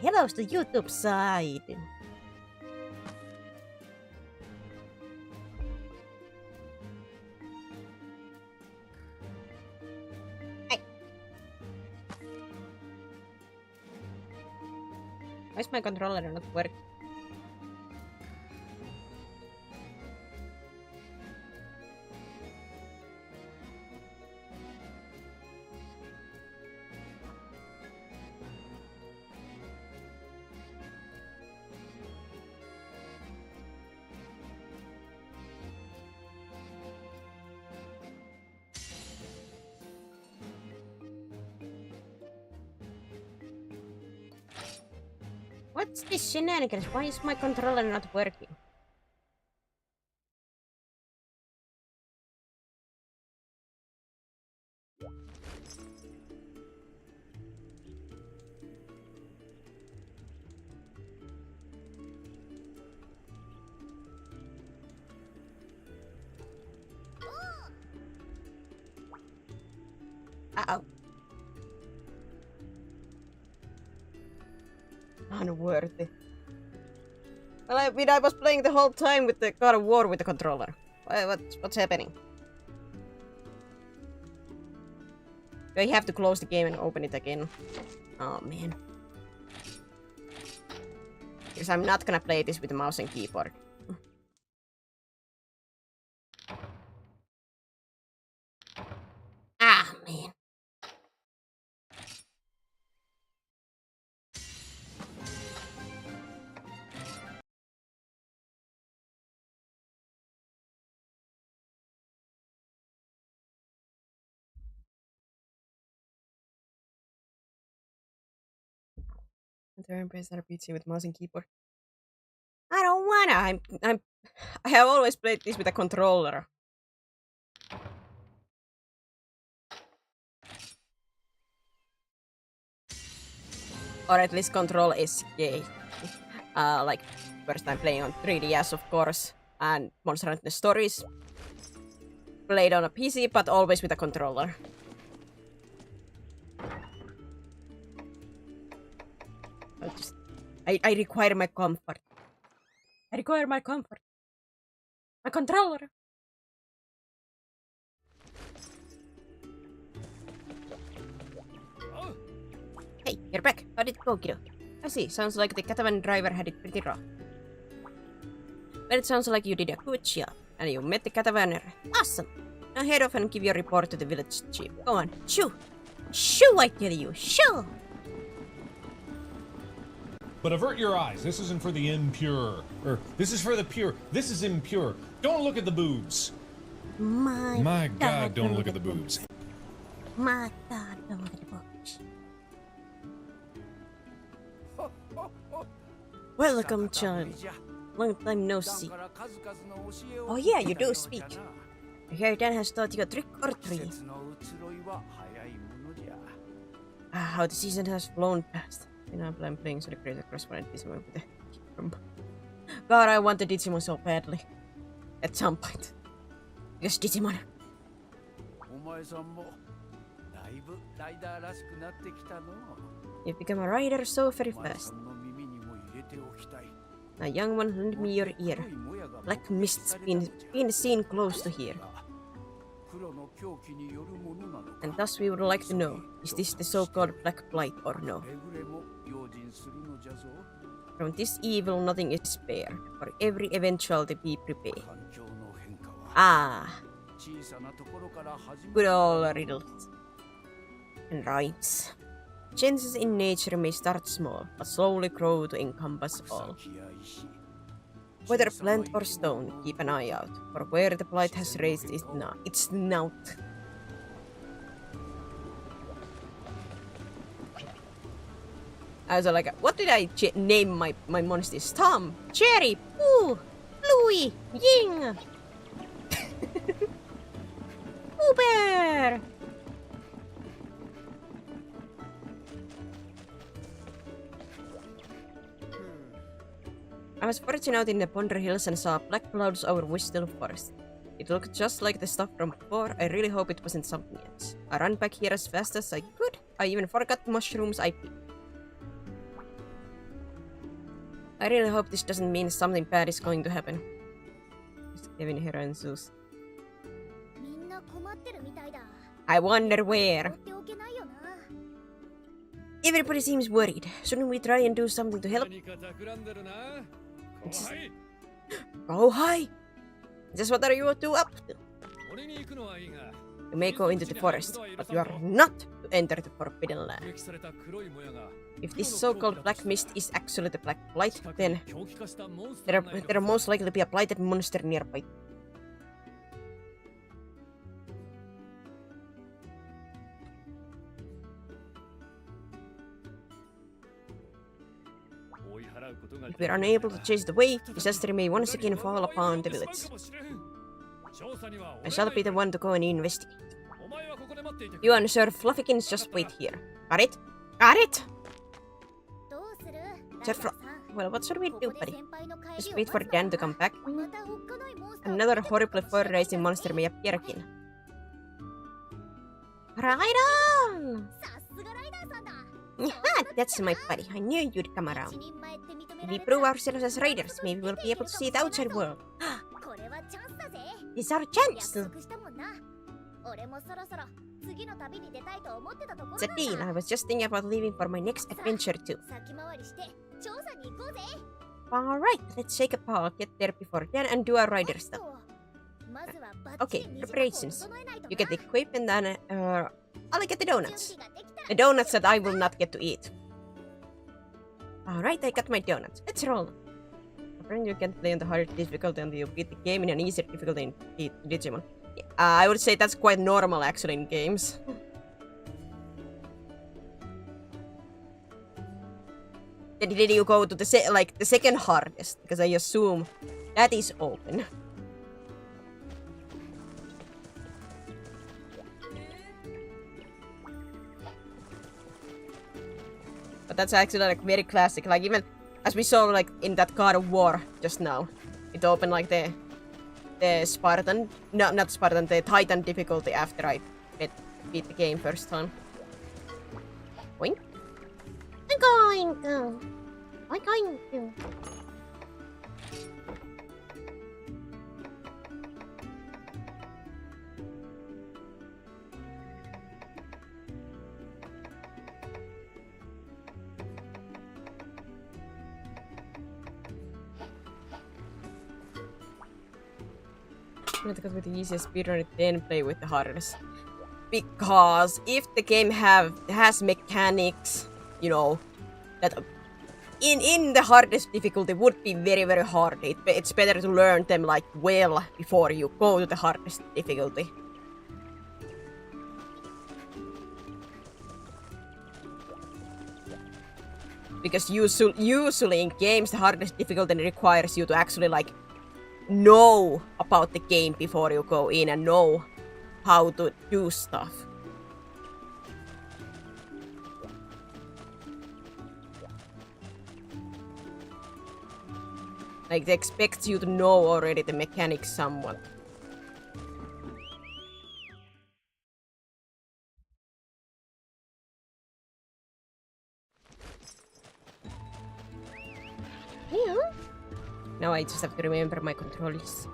hello to YouTube side. Hey. Why is my controller not working? What's this shenanigans? Why is my controller not working? Uh-oh. Unworthy. Well, I was playing the whole time with the God of War with the controller. What's happening? Do I have to close the game and open it again? Oh man. Because I'm not gonna play this with the mouse and keyboard. Ah man. Turn-based RPG with mouse and keyboard. I don't wanna. I have always played this with a controller. Or at least control SK. Like first time playing on 3DS, of course, and Monster Hunter Stories. Played on a PC, but always with a controller. I require my comfort. I require my comfort. My controller. Hey, you're back. How did it go, kiddo? I see. Sounds like the catavan driver had it pretty rough. But it sounds like you did a good job, and you met the catavaner. Awesome! Now head off and give your report to the village chief. Go on. Shoo! Shoo, I tell you! Shoo! But avert your eyes. This isn't for the impure. This is for the pure. This is impure. Don't look at the boobs. My God, don't look at the boobs. My God, don't look at the boobs. Welcome, child. Long time no see. Oh yeah, you do speak. I hear Dan has taught you a trick or three. How the season has flown past. I'm playing so the crazy correspondent Digimon with the God, I want the Digimon so badly. At some point. Because Digimon. You've become a rider so very fast. Now, young one, lend me your ear. Black mist's been seen close to here. And thus we would like to know, is this the so-called Black Blight or no? From this evil nothing is spared, for every eventuality be prepared. Ah! Good old riddles and rhymes. Changes in nature may start small, but slowly grow to encompass all. Whether plant or stone, keep an eye out, for where the blight has raised its snout. I was like, what did I name my Monsties? Tom, Cherry, Pooh, Bluey, Ying, Pooh Bear. I was fortunate out in the Ponder Hills and saw black clouds over Wisdom Forest. It looked just like the stuff from before. I really hope it wasn't something else. I ran back here as fast as I could. I even forgot mushrooms I picked. I really hope this doesn't mean something bad is going to happen. Just Kevin, Hera, and Zeus. I wonder where. Everybody seems worried. Shouldn't we try and do something to help? Oh, hi! Just what are you two up to? You may go into the forest, but you are not to enter the Forbidden Land. If this so-called black mist is actually the Black Blight, then there most likely be a blighted monster nearby. If we are unable to chase it away, disaster may once again fall upon the village. I shall be the one to go and investigate. You and Sir Fluffykins just wait here. Got it? Got it! Well, what should we do, buddy? Just wait for Dan to come back? Another horribly fur-raising monster may appear again. Right on! That's my buddy. I knew you'd come around. If we prove ourselves as raiders, maybe we'll be able to see the outside world. It's our chance! It's a deal. I was just thinking about leaving for my next adventure too. Alright, let's shake a paw, get there before then, and do our rider stuff. Okay, preparations. You get the equip and then I'll get the donuts. The donuts that I will not get to eat. Alright, I got my donuts. Let's roll. Apparently you can play on the harder difficulty until you beat the game in an easier difficulty in Digimon. I would say that's quite normal actually in games. Did you go to the second hardest? Because I assume that is open. But that's actually like very classic. Like even as we saw like in that God of War just now, it opened like the Spartan, no, not Spartan, the Titan difficulty after I beat the game first time. Boink. I'm going to. With the easiest speedrun, then play with the hardest. Because if the game has mechanics, you know, that in the hardest difficulty would be very, very hard. It's better to learn them like well before you go to the hardest difficulty. Because usually in games the hardest difficulty requires you to actually like know about the game before you go in and know how to do stuff. Like, they expect you to know already the mechanics somewhat. Yeah. Now I just have to remember my controls.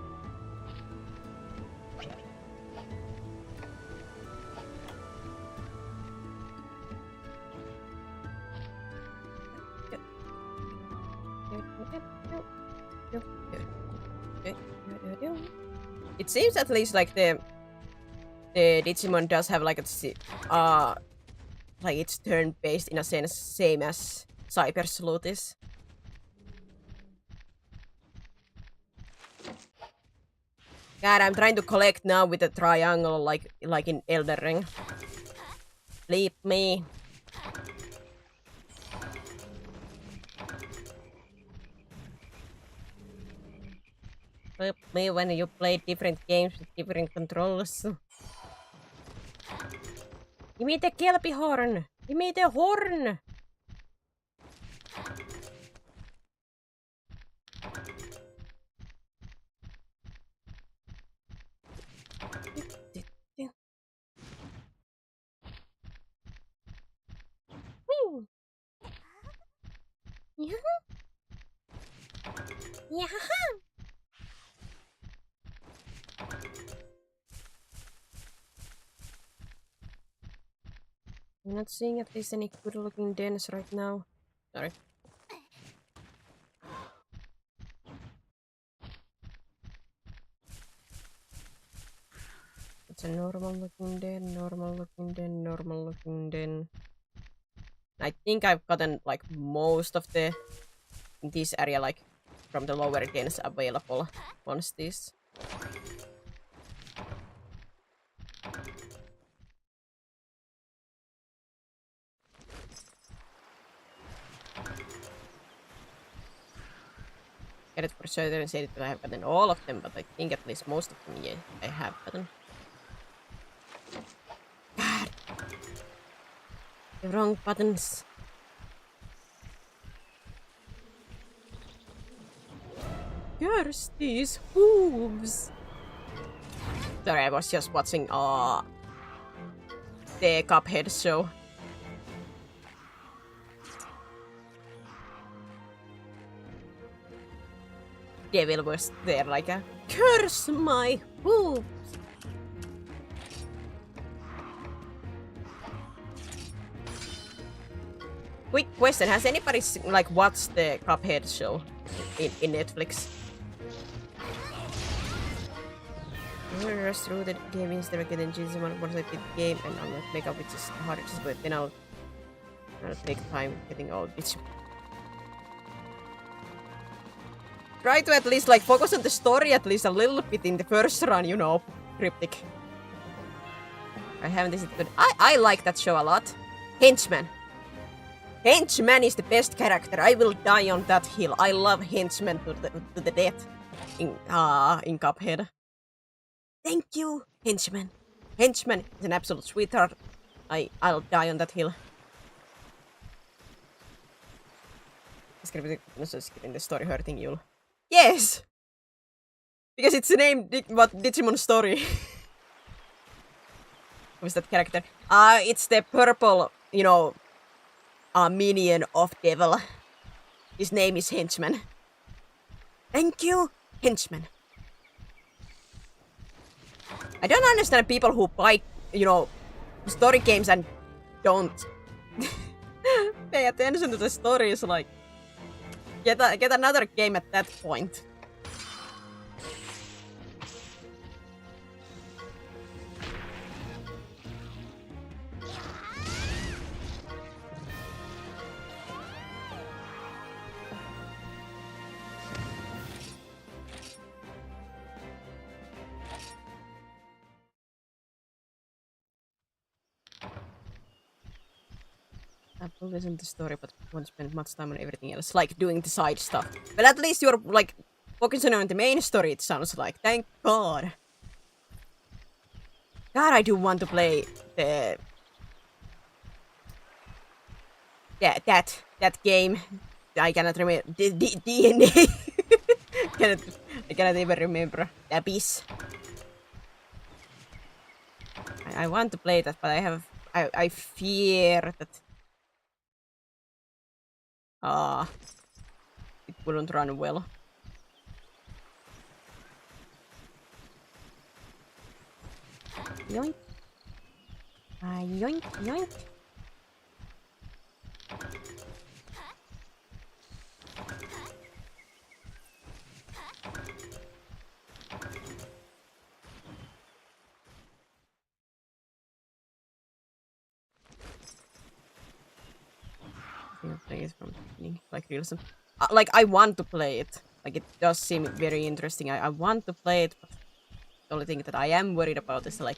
It seems at least like the Digimon does have like a like it's turn-based in a sense, same as Cyber Sleuth is. God, I'm trying to collect now with a triangle like in Elden Ring. Leave me. Help me when you play different games with different controls. Give me the Kelpie horn! Give me the horn! Yeah. I'm not seeing at least any good looking dens right now. Sorry. It's a normal looking den, normal looking den, normal looking den. I think I've gotten like most of the in this area, like from the lower dens available Monsties. Get it for certain say that I have gotten all of them, but I think at least most of them, yeah, I have gotten. God! The wrong buttons. Curse these hooves! Sorry, I was just watching the Cuphead show. Devil was there like a curse my hooves! Quick question, has anybody like watched the Cuphead show in Netflix? Rush through the game instead of getting Jesus one once I beat the game and unlock makeup, which is harder to but then I'll take time getting all this. Try to at least like focus on the story at least a little bit in the first run, you know, cryptic. I haven't this good. I like that show a lot. Henchman. Henchman is the best character. I will die on that hill. I love Henchman to the death in Cuphead. Thank you, Henchman. Henchman is an absolute sweetheart. I'll die on that hill. In the story hurting you. Yes! Because it's the name Digimon story. Who's that character? It's the purple, you know, minion of Devil. His name is Henchman. Thank you, Henchman. I don't understand people who buy, you know, story games and don't pay attention to the stories. Like, get another game at that point. I will listen to the story, but won't spend much time on everything else, like doing the side stuff. But at least you're like focusing on the main story, it sounds like. Thank God. God, I do want to play the that game. I cannot remember the DNA. I cannot even remember. The Abyss. I want to play that, but I fear that it wouldn't run well. Yoink. Yoink, yoink. Play it from the beginning, like real some. Like I want to play it. Like it does seem very interesting. I want to play it, but the only thing that I am worried about is like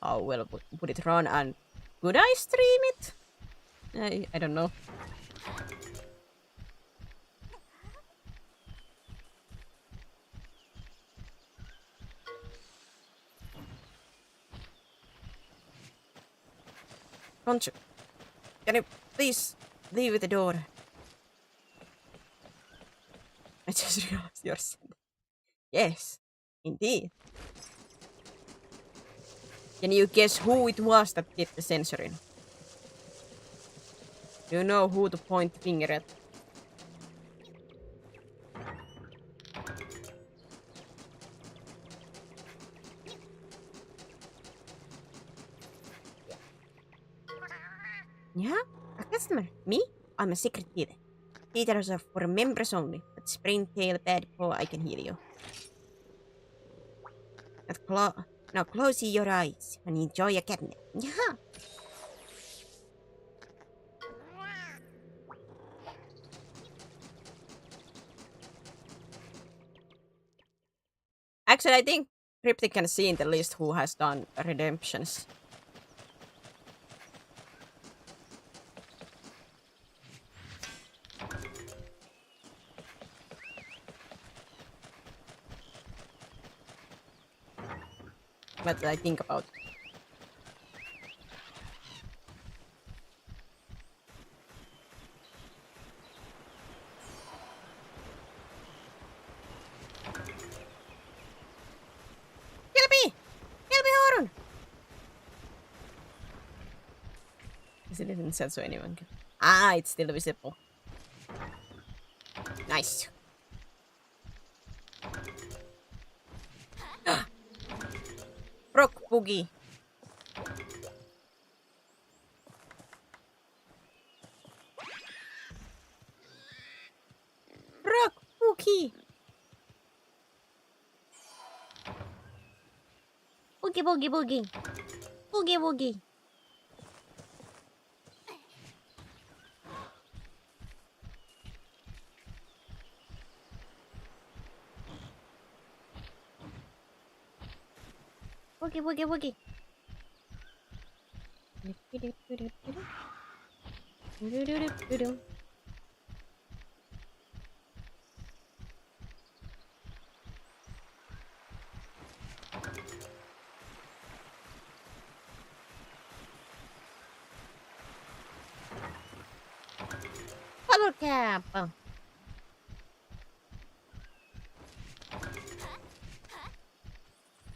how well would it run and could I stream it? I don't know. Conchu, can you please leave the door? I just realized you're sending. Yes, indeed. Can you guess who it was that did the censoring? Do you know who to point the finger at? customer. Me? I'm a secret healer. Healers are for members only. But sprain tail, bad paw, I can heal you. Now close your eyes and enjoy a catnip. Yeah. Actually, I think Cryptic can see in the list who has done redemptions. What I think about. Help me, Horun! Is it didn't say so anyone can... Ah, it's still visible. Nice. Rock Boogie. Rock Boogie. Boogie Boogie Boogie. Boogie Boogie. Boogie Boogie Boogie. Color cap.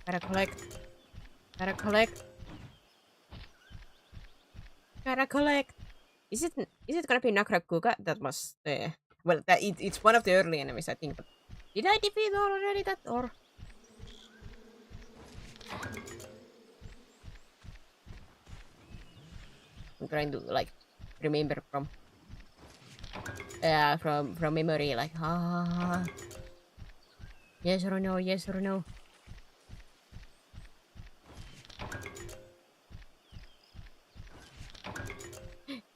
Gotta collect. Gotta collect. Gotta collect. Is it gonna be Nakrakuga? That was the well. It's one of the early enemies, I think. But did I defeat already that or? I'm trying to like remember from memory, like yes or no, yes or no.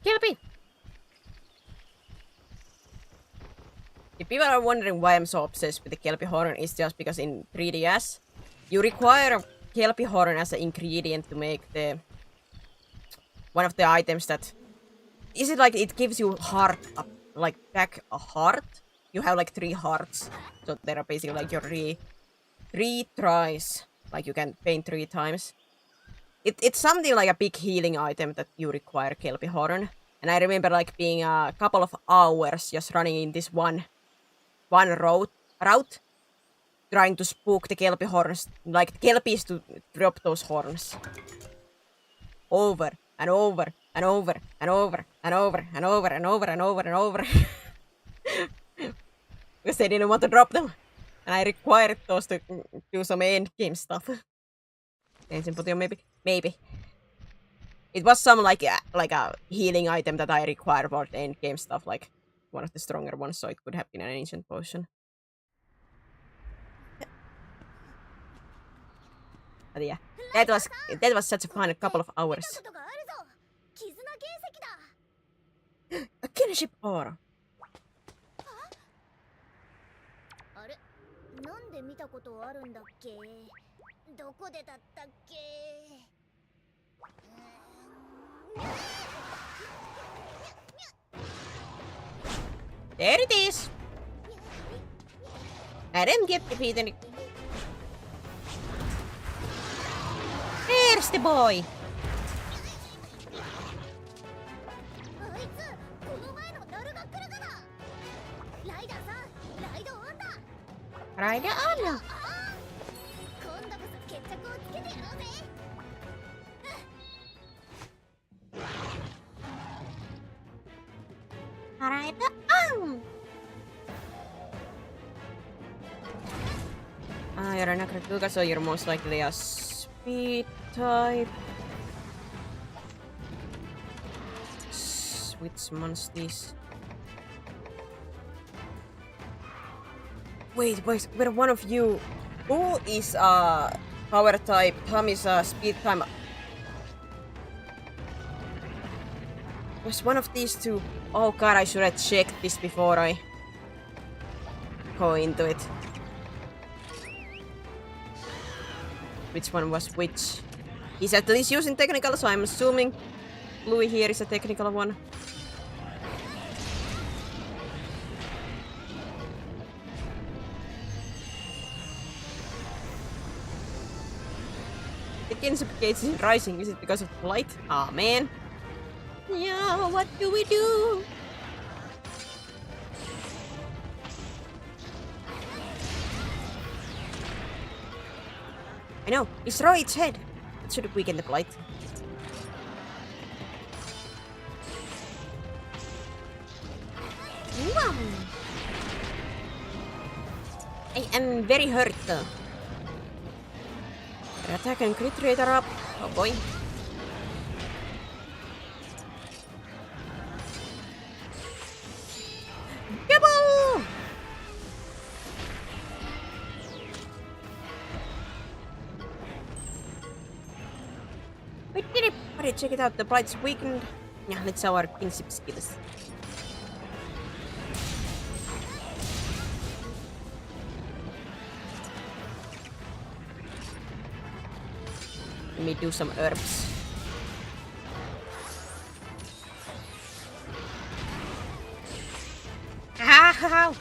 Kelpie! If people are wondering why I'm so obsessed with the Kelpie horn, it's just because in 3DS, you require Kelpie horn as an ingredient to make the one of the items that... Is it like it gives you heart up, like back a heart? You have like 3 hearts. So there are basically like your three tries. Like you can paint 3 times. It's something like a big healing item that you require Kelpie horn. And I remember like being a couple of hours just running in this one route, trying to spook the Kelpie horns, like Kelpies to drop those horns. Over and over and over and over and over and over and over and over and over. Because they didn't want to drop them. And I required those to do some endgame stuff. Maybe. It was some like a healing item that I required for the endgame stuff, like one of the stronger ones, so it could have been an ancient potion. But yeah, that was such a fun couple of hours. A kinship aura. なんで見たことあるんだっけどこでだったっけ There it is. I didn't get defeated. There's the boy. あいつこの前のダルガクルガだライダーさんライドオンだ Right on. 今度こそ決着をつけてやろうぜ Right on. You're a Nakrakuga, so you're most likely a speed type. Which Monsties? Wait, where one of you? Who is power type? Tom is speed time. Was one of these two? Oh god, I should have checked this before I go into it. Which one was which? He's at least using technical, so I'm assuming Louis here is a technical one. The Kinship Gate is rising. Is it because of the light? Ah, man. Yeah, what do we do? I know, destroy its head. That should weaken the blight. Wow. I am very hurt. Attack and crit rate are up. Oh boy. Double! We did it! Buddy, check it out, the blight's weakened. Yeah, let's show our kinship skills. Let me do some herbs. Ah!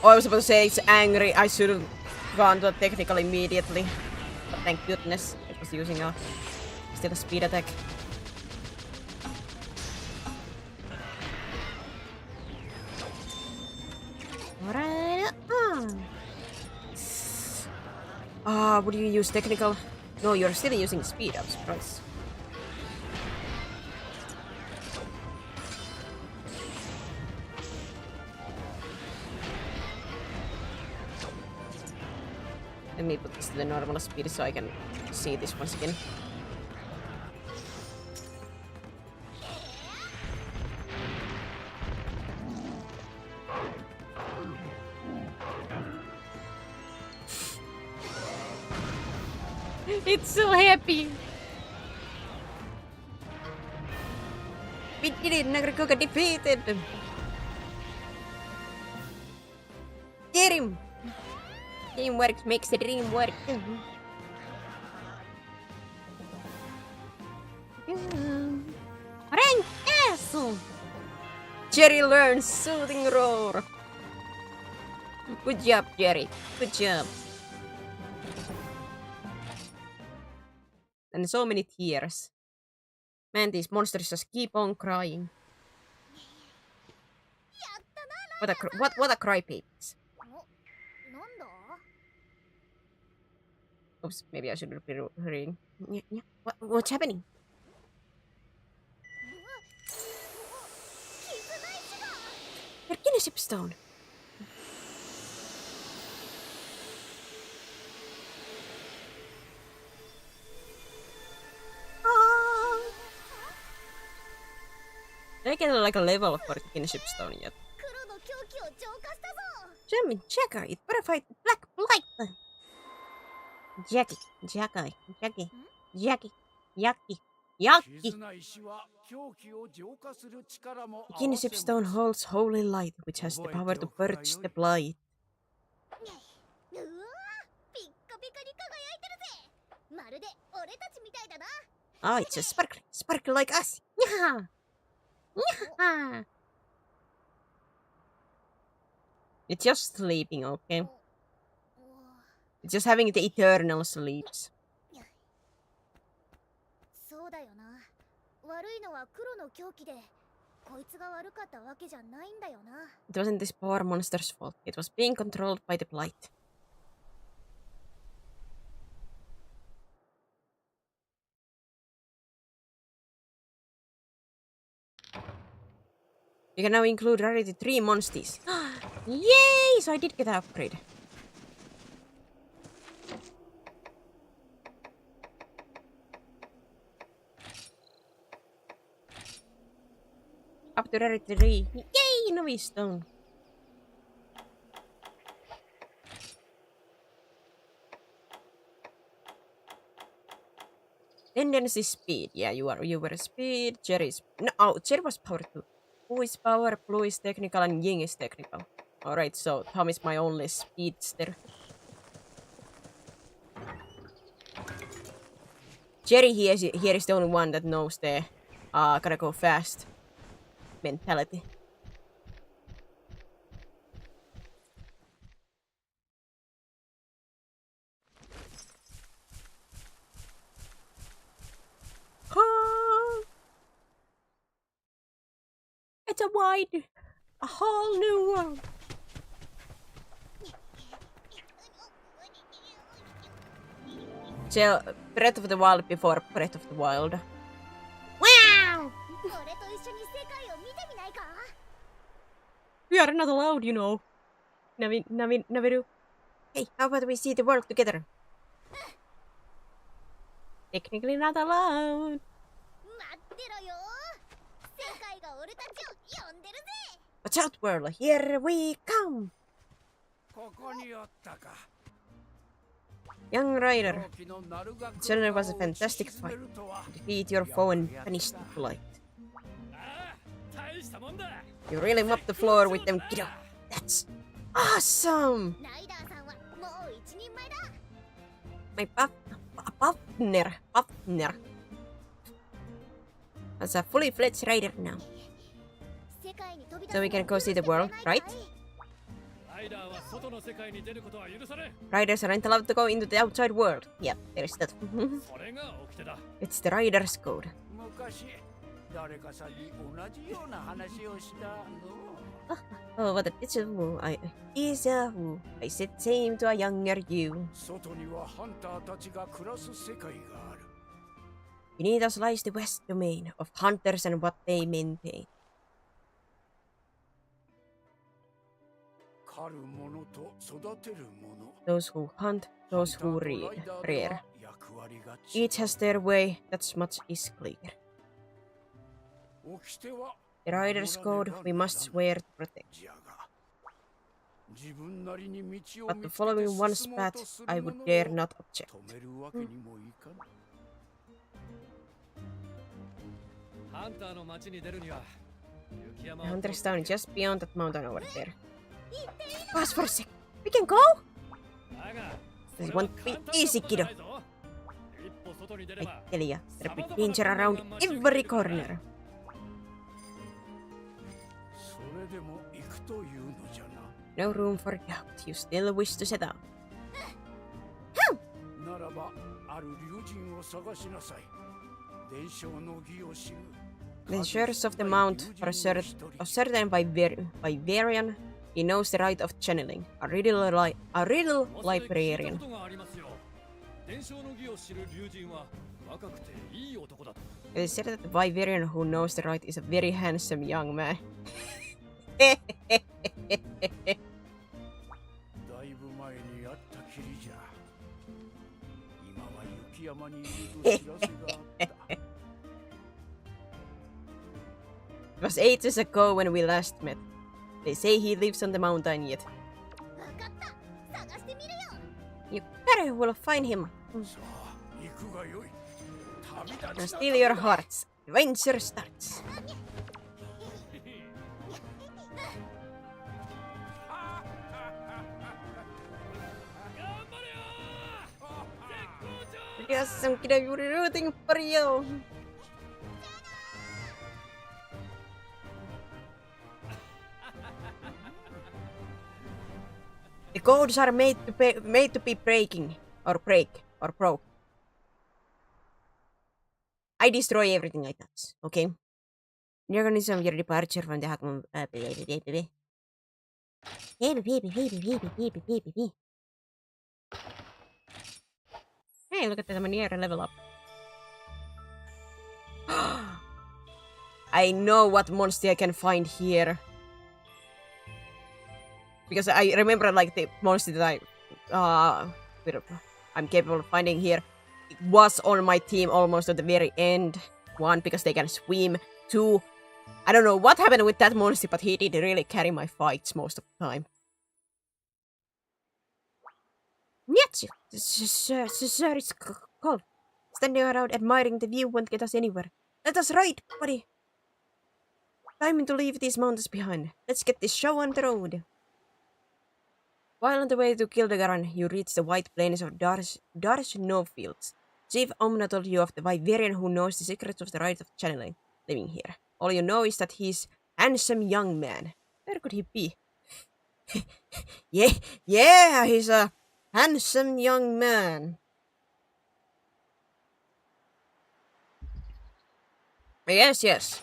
Oh, I was supposed to say it's angry. I should have gone to a technical immediately. But thank goodness it was using a still a speed attack. Would you use technical? No, you're still using speed, I'm surprised. Let me put this to the normal speed so I can see this once again. It's so happy. We did it. Nagaraku got defeated. Get him. Teamwork makes the dream work. Rank S. Jerry learns soothing roar. Good job, Jerry. Good job. And so many tears. Man, these monsters just keep on crying. What a crybabies. Oops, maybe I should be reading. Yeah. What's happening? Your kinship stone. I get like a level for the kinship stone yet. Gem checker, it purified the black blight. Jackie. The kinship stone holds holy light, which has the power to purge the blight. Oh, it's a sparkle like us. Yeah. It's just sleeping, okay? It's just having the eternal sleeps. It wasn't this poor monster's fault. It was being controlled by the blight. You can now include rarity 3 Monsties. Yay! So I did get an upgrade. Up to rarity 3. Yay! Novice stone. Tendency speed. Yeah, you were speed. Jerry's no. Oh, Jerry was power 2. Who is power? Blue is technical and Ying is technical. All right, so Tom is my only speedster. Jerry here is the only one that knows the gotta go fast mentality. It's a whole new world. So, Breath of the Wild before Breath of the Wild. Wow! 俺と一緒に世界を見てみないか We are not allowed, you know. Naviru. Hey, how about we see the world together? Technically not allowed. 待ってろよ世界が俺たちを呼んでるぜ Watch out, world. Here we come. ここにおったか Young Rider. 大きのナルガク Certainly was a fantastic fight. Defeat your foe and punish the polite. ああ大したもんだ You really mopped the floor with them, kiddo. That's awesome. ライダーさんはもう一人前だ My partner. That's a fully fledged rider now. 世界に飛び出 So we can go see the world, right? ライダーは外の世界に出ることは許され Riders aren't allowed to go into the outside world. Yep, there's that. それが掟だ It's the rider's code. 昔誰かさんに同じような話をしたの Oh, what a teacher who I said same to a younger you. 外にはハンターたちが暮らす世界がある Beneath us lies the west domain of hunters and what they maintain. 狩る者と育てる者 Those who hunt, those who ハンターとライ rear. ダーでは rear. 役割が違う Each has their way, that's much is clear. 掟は The rider's code we must swear to protect. じゃが自分なりに道を But 見 to つけて following 進 one's もう path, とする I 者 would を dare not object. 止めるわけにもいかん ハンターの町に出るには The hunter's town is just beyond that mountain over there. Pause for a sec. We can go? This won't be easy, kiddo. I tell ya, there'll be danger around every corner. それでも行くというのじゃ No room for doubt. You still wish to set out. なならばある竜神を探しなさい伝承の儀を知る The sheriffs of the mount are certain Vivarian. He knows the right of channeling. A riddle librarian. It is said that the Vivarian who knows the right is a very handsome young man. だいぶ前にあったきりじゃ今は雪山にいると知らせがあった It was ages ago when we last met. They say he lives on the mountain yet. 分かった探してみるよ You better will find him さあ行くがよい旅立 and ちな steal your hearts. Adventure starts. Yes, I'm gonna be rooting for you. The codes are made to be breaking or broke. I destroy everything I touch. Okay. You're gonna some your departure from the Hackman. Hey, look at that Maniera level up. I know what monster I can find here. Because I remember like the monster that I'm capable of finding here. It was on my team almost at the very end. One, because they can swim. Two, I don't know what happened with that monster, but he did really carry my fights most of the time. Nyetsu! Sir, it's cold. Standing around admiring the view won't get us anywhere. Let us ride, buddy! Time to leave these mountains behind. Let's get this show on the road. While on the way to Kildegaran, you reach the white plains of Darsh Snowfields. Chief Omna told you of the Vivarian who knows the secrets of the rite of channeling, living here. All you know is that he's handsome young man. Where could he be? yeah, he's a handsome young man. Yes.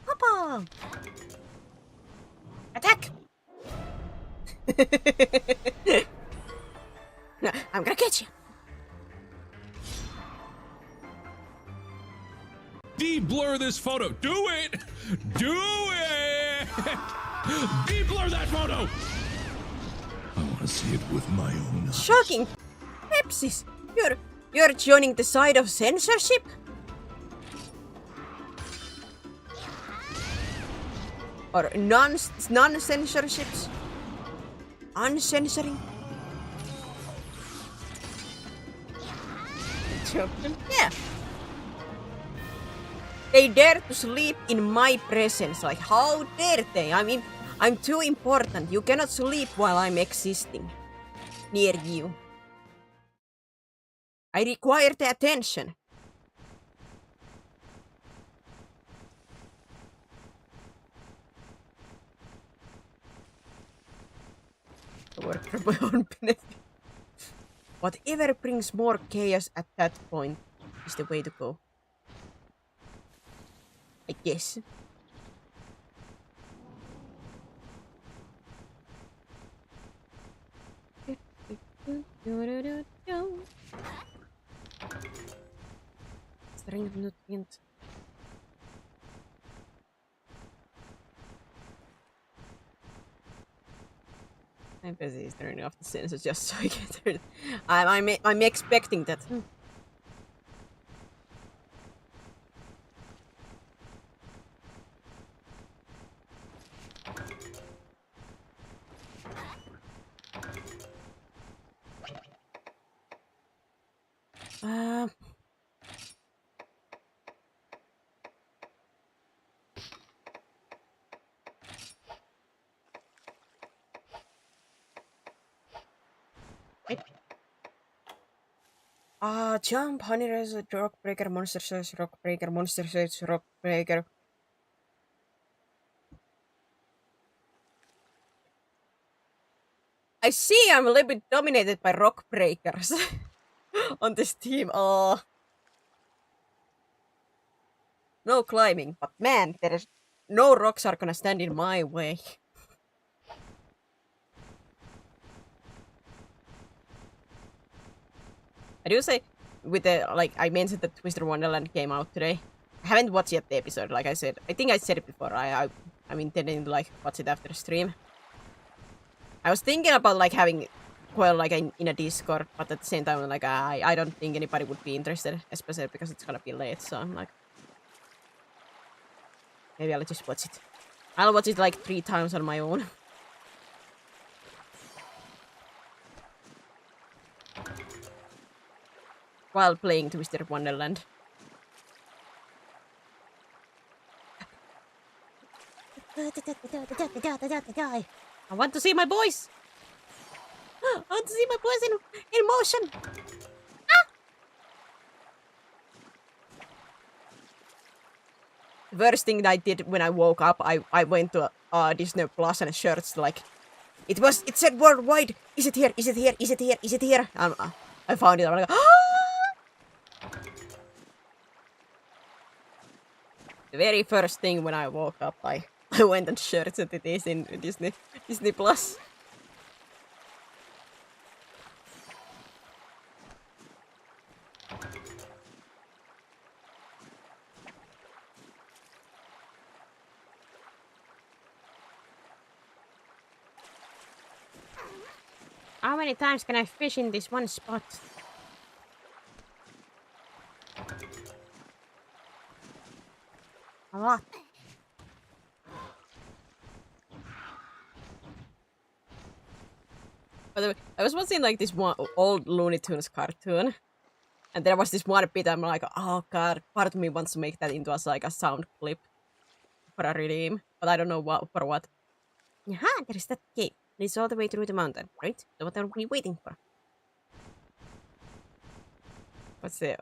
Papa! Attack! No, I'm gonna catch you. De-blur this photo. Do it! Do it! De-blur that photo! I want to see it with my own eyes. Shocking! Pepsis! You're joining the side of censorship? Or non-censorships? Uncensoring? Yeah. They dare to sleep in my presence. Like, how dare they? I mean, I'm too important. You cannot sleep while I'm existing near you. I require the attention. Work for my own benefit. Whatever brings more chaos at that point is the way to go. I guess. Strength nutrient. I'm busy turning off the sensors just so I can turn it. I'm expecting that. Jump, honey, res, rock breaker, monster search, rock breaker, monster search, rock breaker. I see I'm a little bit dominated by rock breakers on this team. Oh. No climbing, but man, there is no rocks are gonna stand in my way. I do say, with the, like, I mentioned that Twister Wonderland came out today. I haven't watched yet the episode, like I said. I think I said it before. I'm intending to, like, watch it after the stream. I was thinking about, like, having, well, like, in a Discord, but at the same time, like, I don't think anybody would be interested, especially because it's gonna be late, so I'm like... Maybe I'll just watch it. I'll watch it, like, 3 times on my own. While playing Twister Wonderland. I want to see my boys! I want to see my boys in motion! Ah! The first thing I did when I woke up, I went to Disney Plus and searched, like... It said worldwide! Is it here? Is it here? Is it here? Is it here? I found it, I'm like... Ah! The very first thing when I woke up, I went and searched that it is in Disney Plus. How many times can I fish in this one spot? A lot. By the way, I was watching like this one old Looney Tunes cartoon, and there was this one bit. I'm like, oh god, part of me wants to make that into as like a sound clip for a redeem, but I don't know what for what. Aha, there is that cave. Leads all the way through the mountain, right? So what are we waiting for? What's the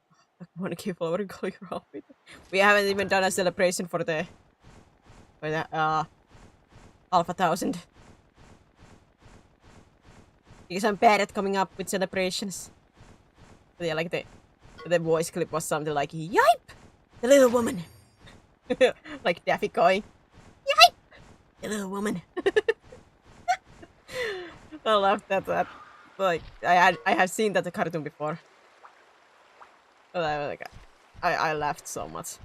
one cave flower going around with? We haven't even done a celebration for the Alpha 1000. Because I'm bad at coming up with celebrations. But yeah, like the voice clip was something like, yipe! The little woman. Like Daffy going, yipe! The little woman. I love that. Like, I have seen that cartoon before. But I laughed so much.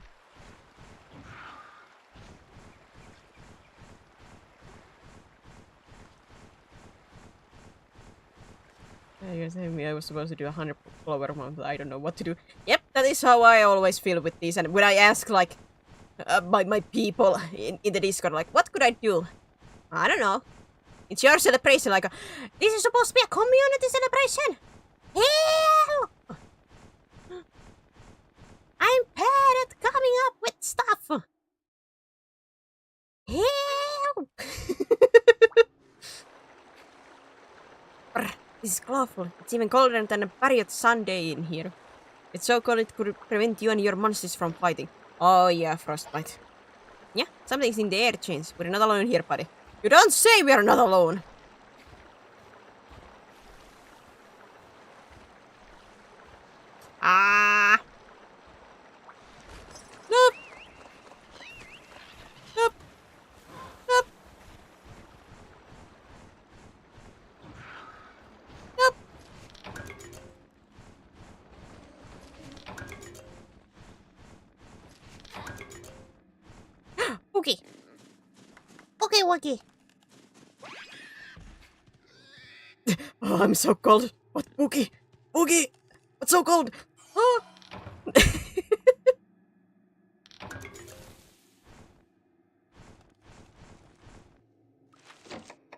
You're saying me I was supposed to do 100 flower one, but I don't know what to do. Yep, that is how I always feel with these. And when I ask, like, my people in the Discord, like, what could I do? I don't know. It's your celebration, like, this is supposed to be a community celebration. Help! I'm bad at coming up with stuff. Help! This is awful. It's even colder than a Barriot Sunday in here. It's so cold it could prevent you and your monsters from fighting. Oh yeah, frostbite. Yeah, something's in the air, Chains. We're not alone here, buddy. You don't say we are not alone! Ah! Nope! Nope! Nope! Nope! Boogie! Boogie Woogie! Oh, I'm so cold. What, Boogie? Boogie! What's so cold? Oh.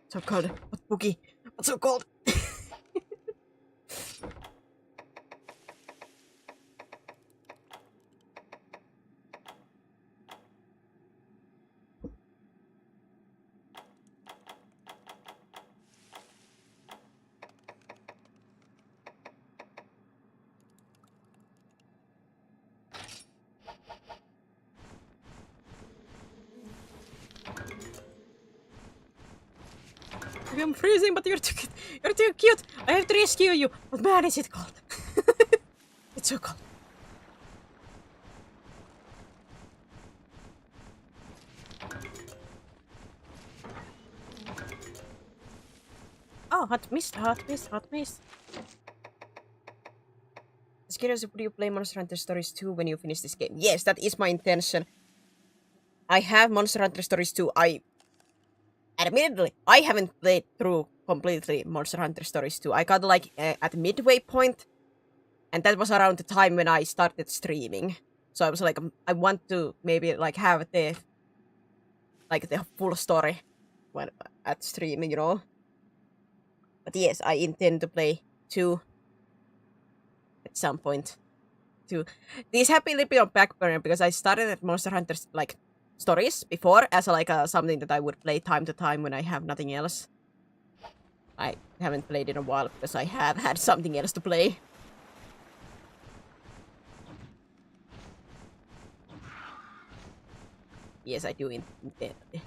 So cold. What, Boogie? What's so cold? I'm freezing, but you're too cute. I have to rescue you. But man, is it cold? It's so cold. Oh, hot mist, hot mist, hot mist. Just curious, would you play Monster Hunter Stories 2 when you finish this game? Yes, that is my intention. I have Monster Hunter Stories 2. Admittedly, I haven't played through completely Monster Hunter Stories 2. I got like at midway point, and that was around the time when I started streaming. So I was like, I want to maybe like have the full story when at streaming, you know. But yes, I intend to play 2 at some point. 2. These have been a little bit on back burner because I started at Monster Hunter like Stories before as like something that I would play time to time when I have nothing else. I haven't played in a while because I have had something else to play. Yes, I do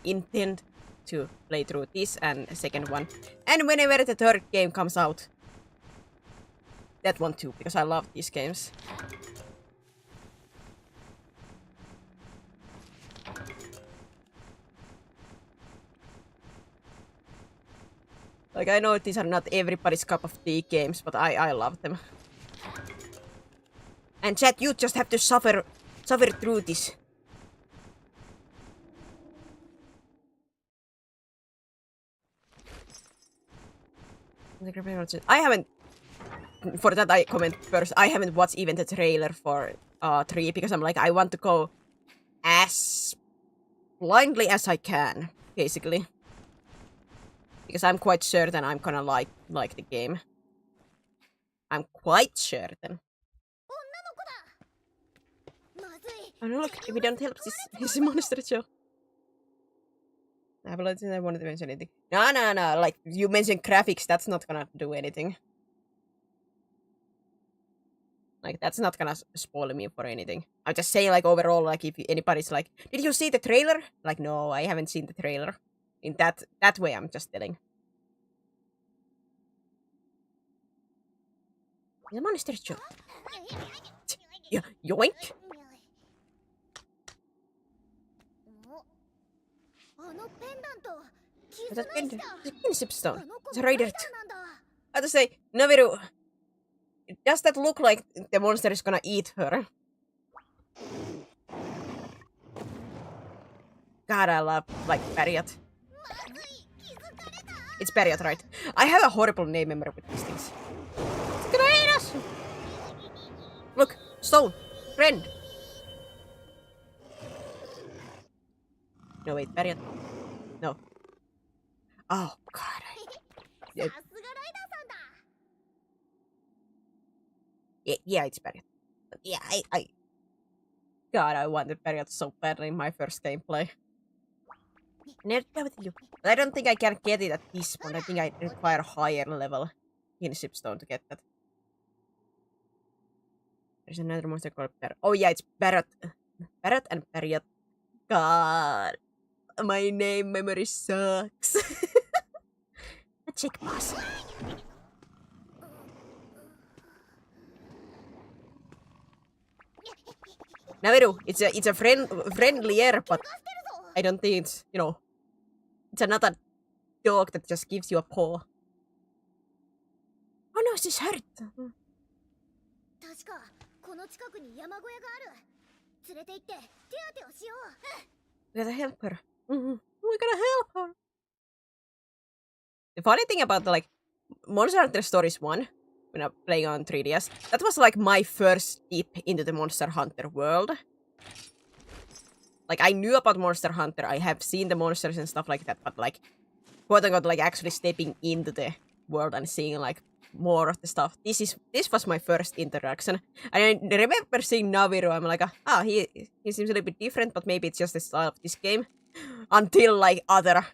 intend to play through this and the second one. And whenever the third game comes out. That one too, because I love these games. Like, I know these are not everybody's cup of tea games, but I love them. And chat, you just have to suffer through this. I haven't. For that, I comment first. I haven't watched even the trailer for 3 because I'm like, I want to go as blindly as I can, basically. Because I'm quite certain I'm gonna like the game. I'm quite certain. まずい Oh no, look, if we don't help this monster show. I have a lot I wanted to mention anything. No, like, you mentioned graphics, that's not gonna do anything. Like, that's not gonna spoil me for anything. I'm just saying, like, overall, like, if anybody's like, did you see the trailer? Like, no, I haven't seen the trailer. In that way, I'm just telling. The monster show. Yoink! あのペンダント Is that 絆 kinship した stone? あの子 It's a もライダ raider. ーなんだ I have to say, Naviru, does that look like the monster is gonna eat her? God, I love, like, Period. It's Period, right? I have a horrible name memory with these things. It's gonna eat us! Look, stone, friend. No, wait, Period. No. Oh, God. さすがライダーさんだ Yeah, it's Period. Yeah, God, I wanted Period so badly in my first gameplay. Never go with you. But I don't think I can get it at this point. I think I require higher level kinship stone to get that. There's another monster called Period. Oh yeah, it's Period. Period and Period. God, my name memory sucks. A chick boss. Naviru, it's a friendlier, but I don't think it's, you know, it's another dog that just gives you a paw. Oh no, she's hurt. 確かこの近くに山小屋がある連れて行って手当てをしよう We gotta help her. We gotta help her. The funny thing about the, like, Monster Hunter Stories 1, when I playing on 3DS, that was like my first dip into the Monster Hunter world. Like, I knew about Monster Hunter, I have seen the monsters and stuff like that, but like, quote unquote, like, actually stepping into the world and seeing, like, more of the stuff. This was my first interaction. And I remember seeing Naviru, I'm like, he seems a little bit different, but maybe it's just the style of this game. Until, like, the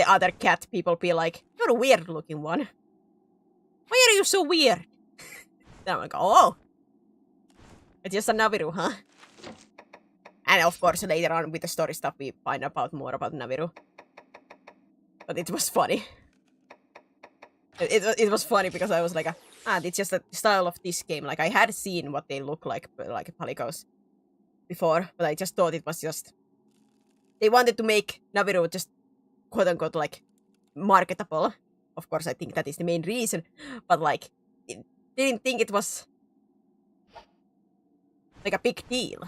other cat people be like, you're a weird looking one. Why are you so weird? Then I'm like, oh, it's just a Naviru, huh? And of course, later on with the story stuff, we find out more about Naviru. But it was funny. It was funny because I was like, it's just the style of this game. Like, I had seen what they look like Palicos before, but I just thought it was just... They wanted to make Naviru just, quote-unquote, like, marketable. Of course, I think that is the main reason. But, like, didn't think it was, like, a big deal.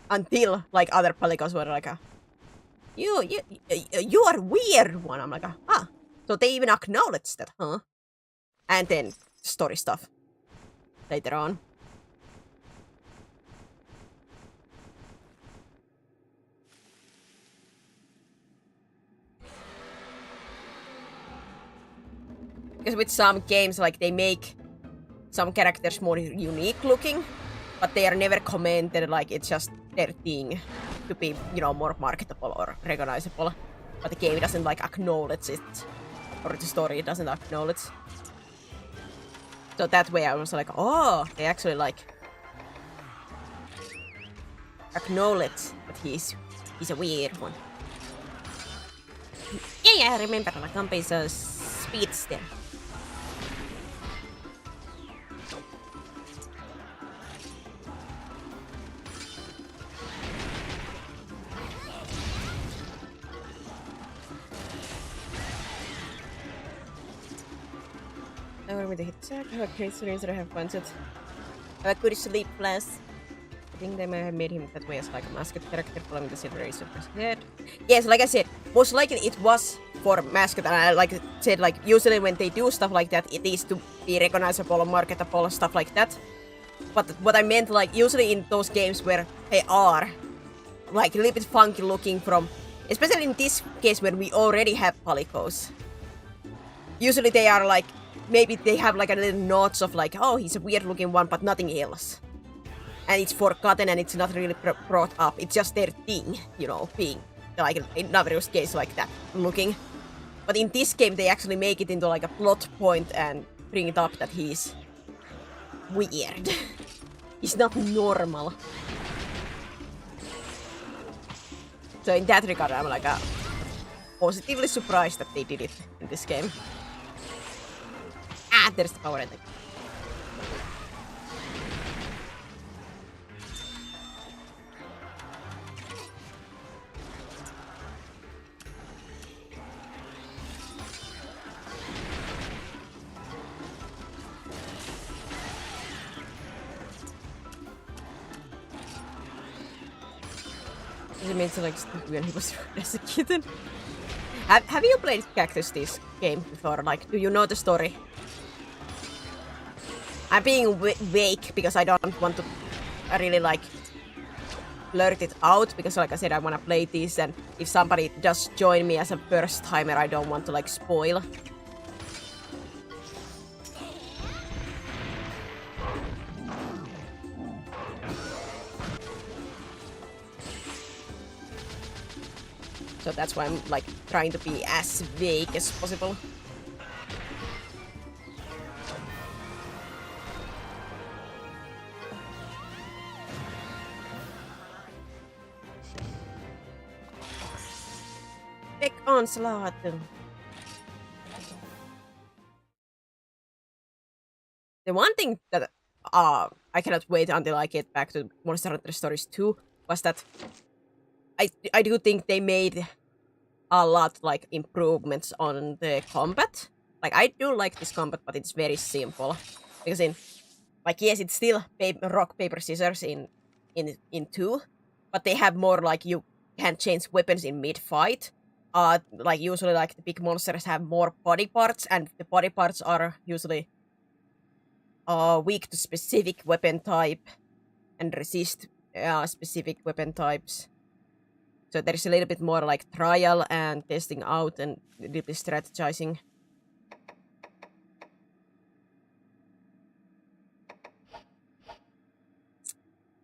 Until, like, other Palicos were like, you are a weird one. I'm like, so they even acknowledge that, huh? And then story stuff later on. Because with some games, like, they make some characters more unique looking, but they are never commented, like, it's just their thing to be, you know, more marketable or recognizable. But the game doesn't, like, acknowledge it. Or the story doesn't acknowledge. So that way I was like, oh, they actually, like, acknowledge that he's a weird one. Yeah, I remember, like, Kampe's a speedster. I want me to hit check. I have a great series that I have wanted. I have a good sleep last. I think they might have made him that way as like a mascot character following the silver race of his head. Yes, like I said, most likely it was for mascot, and I like said, like usually when they do stuff like that, it is to be recognizable, marketable, stuff like that. But what I meant, like usually in those games where they are like a little bit funky looking from, especially in this case when we already have Palicos. Usually they are like, maybe they have like a little nods of like, oh, he's a weird looking one, but nothing else. And it's forgotten and it's not really brought up. It's just their thing, you know, being like in Navrius case like that looking. But in this game they actually make it into like a plot point and bring it up that he's weird. He's not normal. So in that regard I'm like positively surprised that they did it in this game. Ah, there's the power ending. He made to like when he was as a kitten. Have you played Cactus this game before? Like, do you know the story? I'm being vague because I don't want to really like blurt it out because like I said I want to play this, and if somebody does join me as a first timer I don't want to like spoil. So that's why I'm like trying to be as vague as possible. Big onslaught. The one thing that I cannot wait until I get back to Monster Hunter Stories 2 was that I do think they made a lot like improvements on the combat. Like I do like this combat, but it's very simple because in like yes, it's still rock paper scissors in 2, but they have more like you can change weapons in mid fight. Like usually like the big monsters have more body parts, and the body parts are usually weak to specific weapon type and resist specific weapon types. So there is a little bit more like trial and testing out and a little bit strategizing.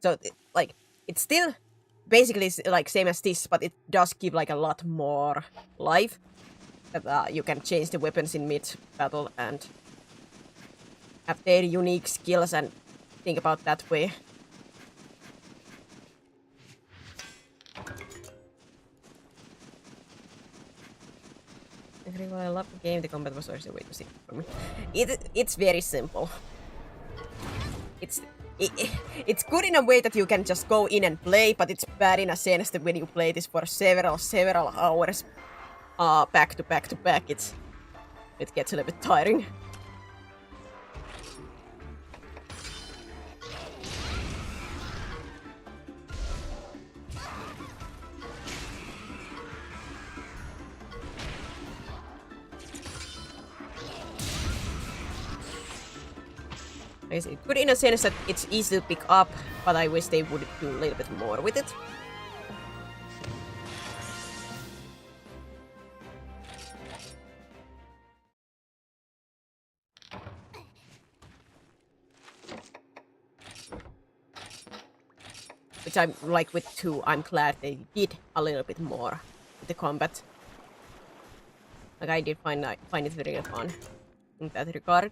So like it's still basically like same as this, but it does give like a lot more life. That you can change the weapons in mid battle and have their unique skills and think about that way. I love the game. The combat was always the way to see it for me. It's very simple. It's good in a way that you can just go in and play, but it's bad in a sense that when you play this for several hours back to back, it gets a little bit tiring. It's good in a sense that it's easy to pick up, but I wish they would do a little bit more with it. Which I'm like with 2, I'm glad they did a little bit more with the combat. Like I did find it very fun in that regard.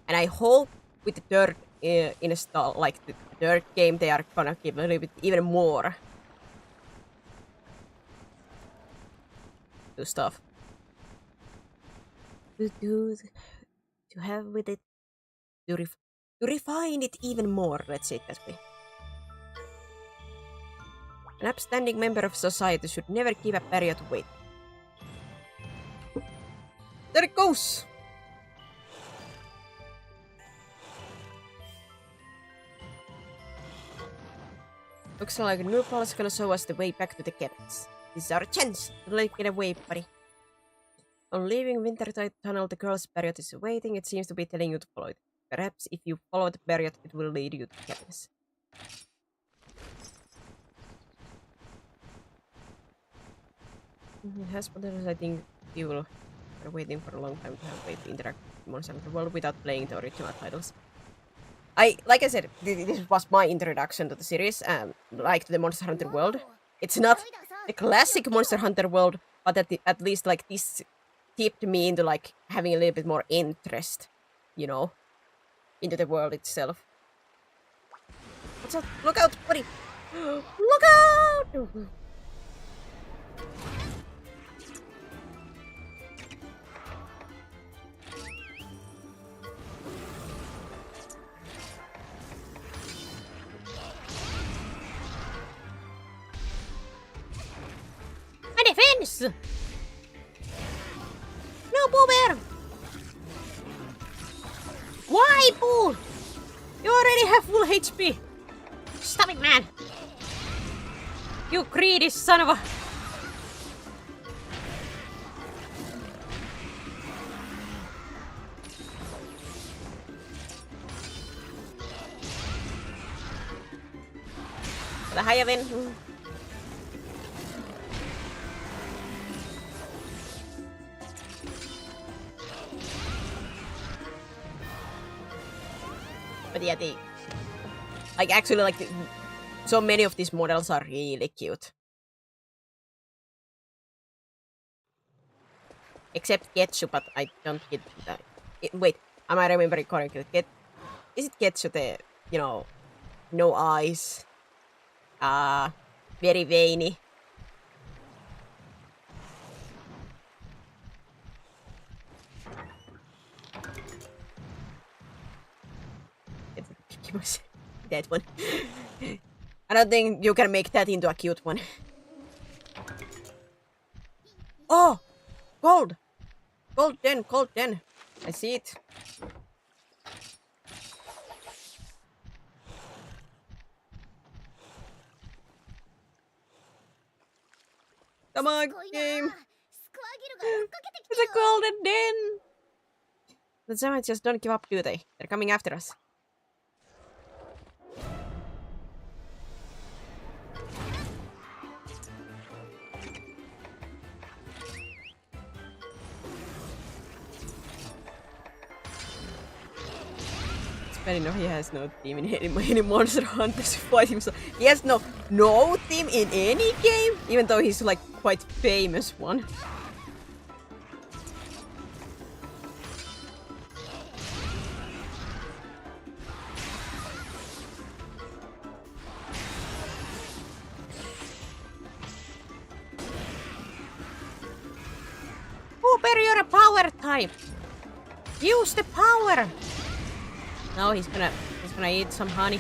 And I hope with the third install, like the third game, they are gonna give a little bit even more to stuff. To have with it, to refine it even more, let's say it that way. An upstanding member of society should never give a barrier to wait. There it goes! Looks like Nurpal is gonna show us the way back to the cabins. This is our chance to get away, buddy. On leaving Wintertide Tunnel, the girl's Barriot is waiting. It seems to be telling you to follow it. Perhaps if you follow the Barriot, it will lead you to Katniss. It has potential. I think you will be waiting for a long time to have a way to interact with Monster Hunter World without playing the original titles. Like I said, this was my introduction to the series, like the Monster Hunter World. It's not the classic Monster Hunter World, but at least like this tipped me into like having a little bit more interest, you know, into the world itself. What's up? Look out, buddy! Look out! My defense! No, Pooh Bear! Why, Pooh? You already have full HP. Stop it, man! You greedy son of a... Lahayavin. But yeah, like actually like so many of these models are really cute. Except Ketsu, but I don't get that. Wait, am I remembering correctly? Is it Ketsu the, you know, no eyes? Very veiny. That one. I don't think you can make that into a cute one. Oh! Gold! Gold 10, gold 10. I see it. Come on, game! It's a golden den! The Zamites just don't give up, do they? They're coming after us. No, he has no team in any Monster Hunters to fight himself. He has no team in any game, even though he's like quite famous one. Cooper, you're a power type. Use the power. No, he's gonna eat some honey.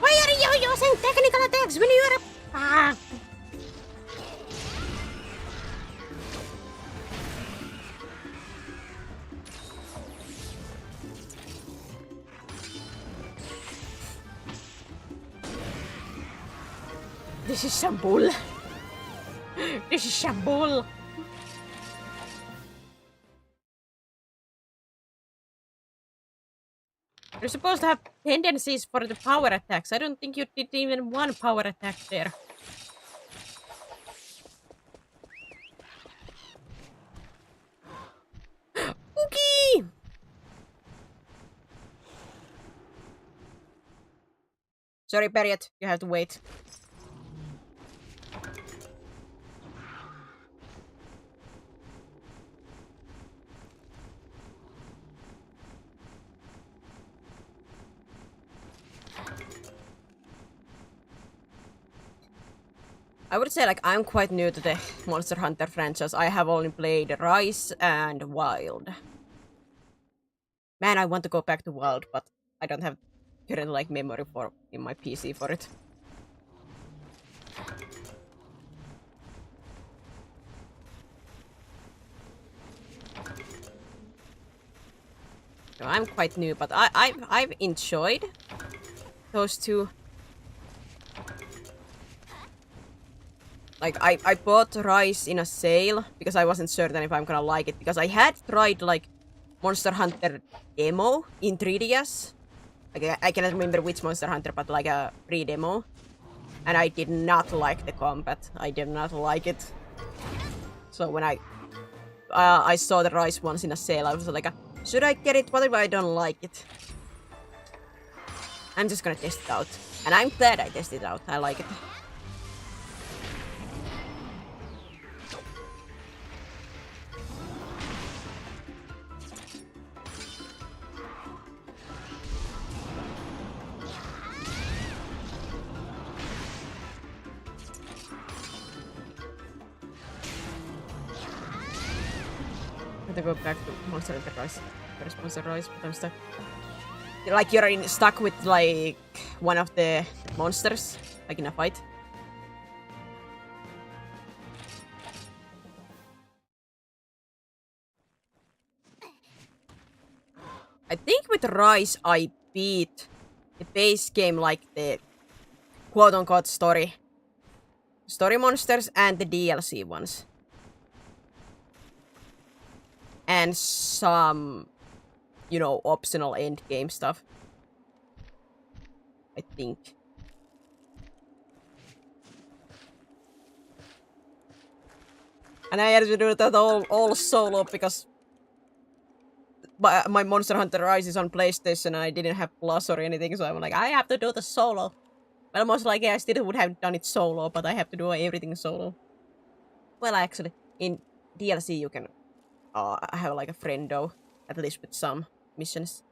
Why are you using technical attacks when you're a... This is some bull. This is some bull. You're supposed to have tendencies for the power attacks. I don't think you did even one power attack there. Cookie! Sorry, Barriot. You have to wait. I would say like I'm quite new to the Monster Hunter franchise. I have only played Rise and Wild. Man, I want to go back to Wild, but I don't have current like memory for in my PC for it. So I'm quite new, but I've enjoyed those two. Like, I bought Rise in a sale because I wasn't certain if I'm gonna like it. Because I had tried, like, Monster Hunter demo in 3DS. Like, I cannot remember which Monster Hunter, but like a free demo. And I did not like the combat. I did not like it. So when I saw the Rise ones in a sale, I was like, should I get it? What if I don't like it? I'm just gonna test it out. And I'm glad I tested it out. I like it. To go back to Monster Hunter Rise. Where's Monster Rise? But I'm stuck. Like you're stuck with like one of the monsters, like in a fight. I think with Rise I beat the base game, like the quote-unquote story monsters and the DLC ones. And some, you know, optional end game stuff. I think. And I had to do that all solo because my Monster Hunter Rise is on PlayStation and I didn't have Plus or anything, so I'm like, I have to do the solo. But almost like, yeah, I still would have done it solo, but I have to do everything solo. Well, actually, in DLC you can have like a friendo, at least with some missions.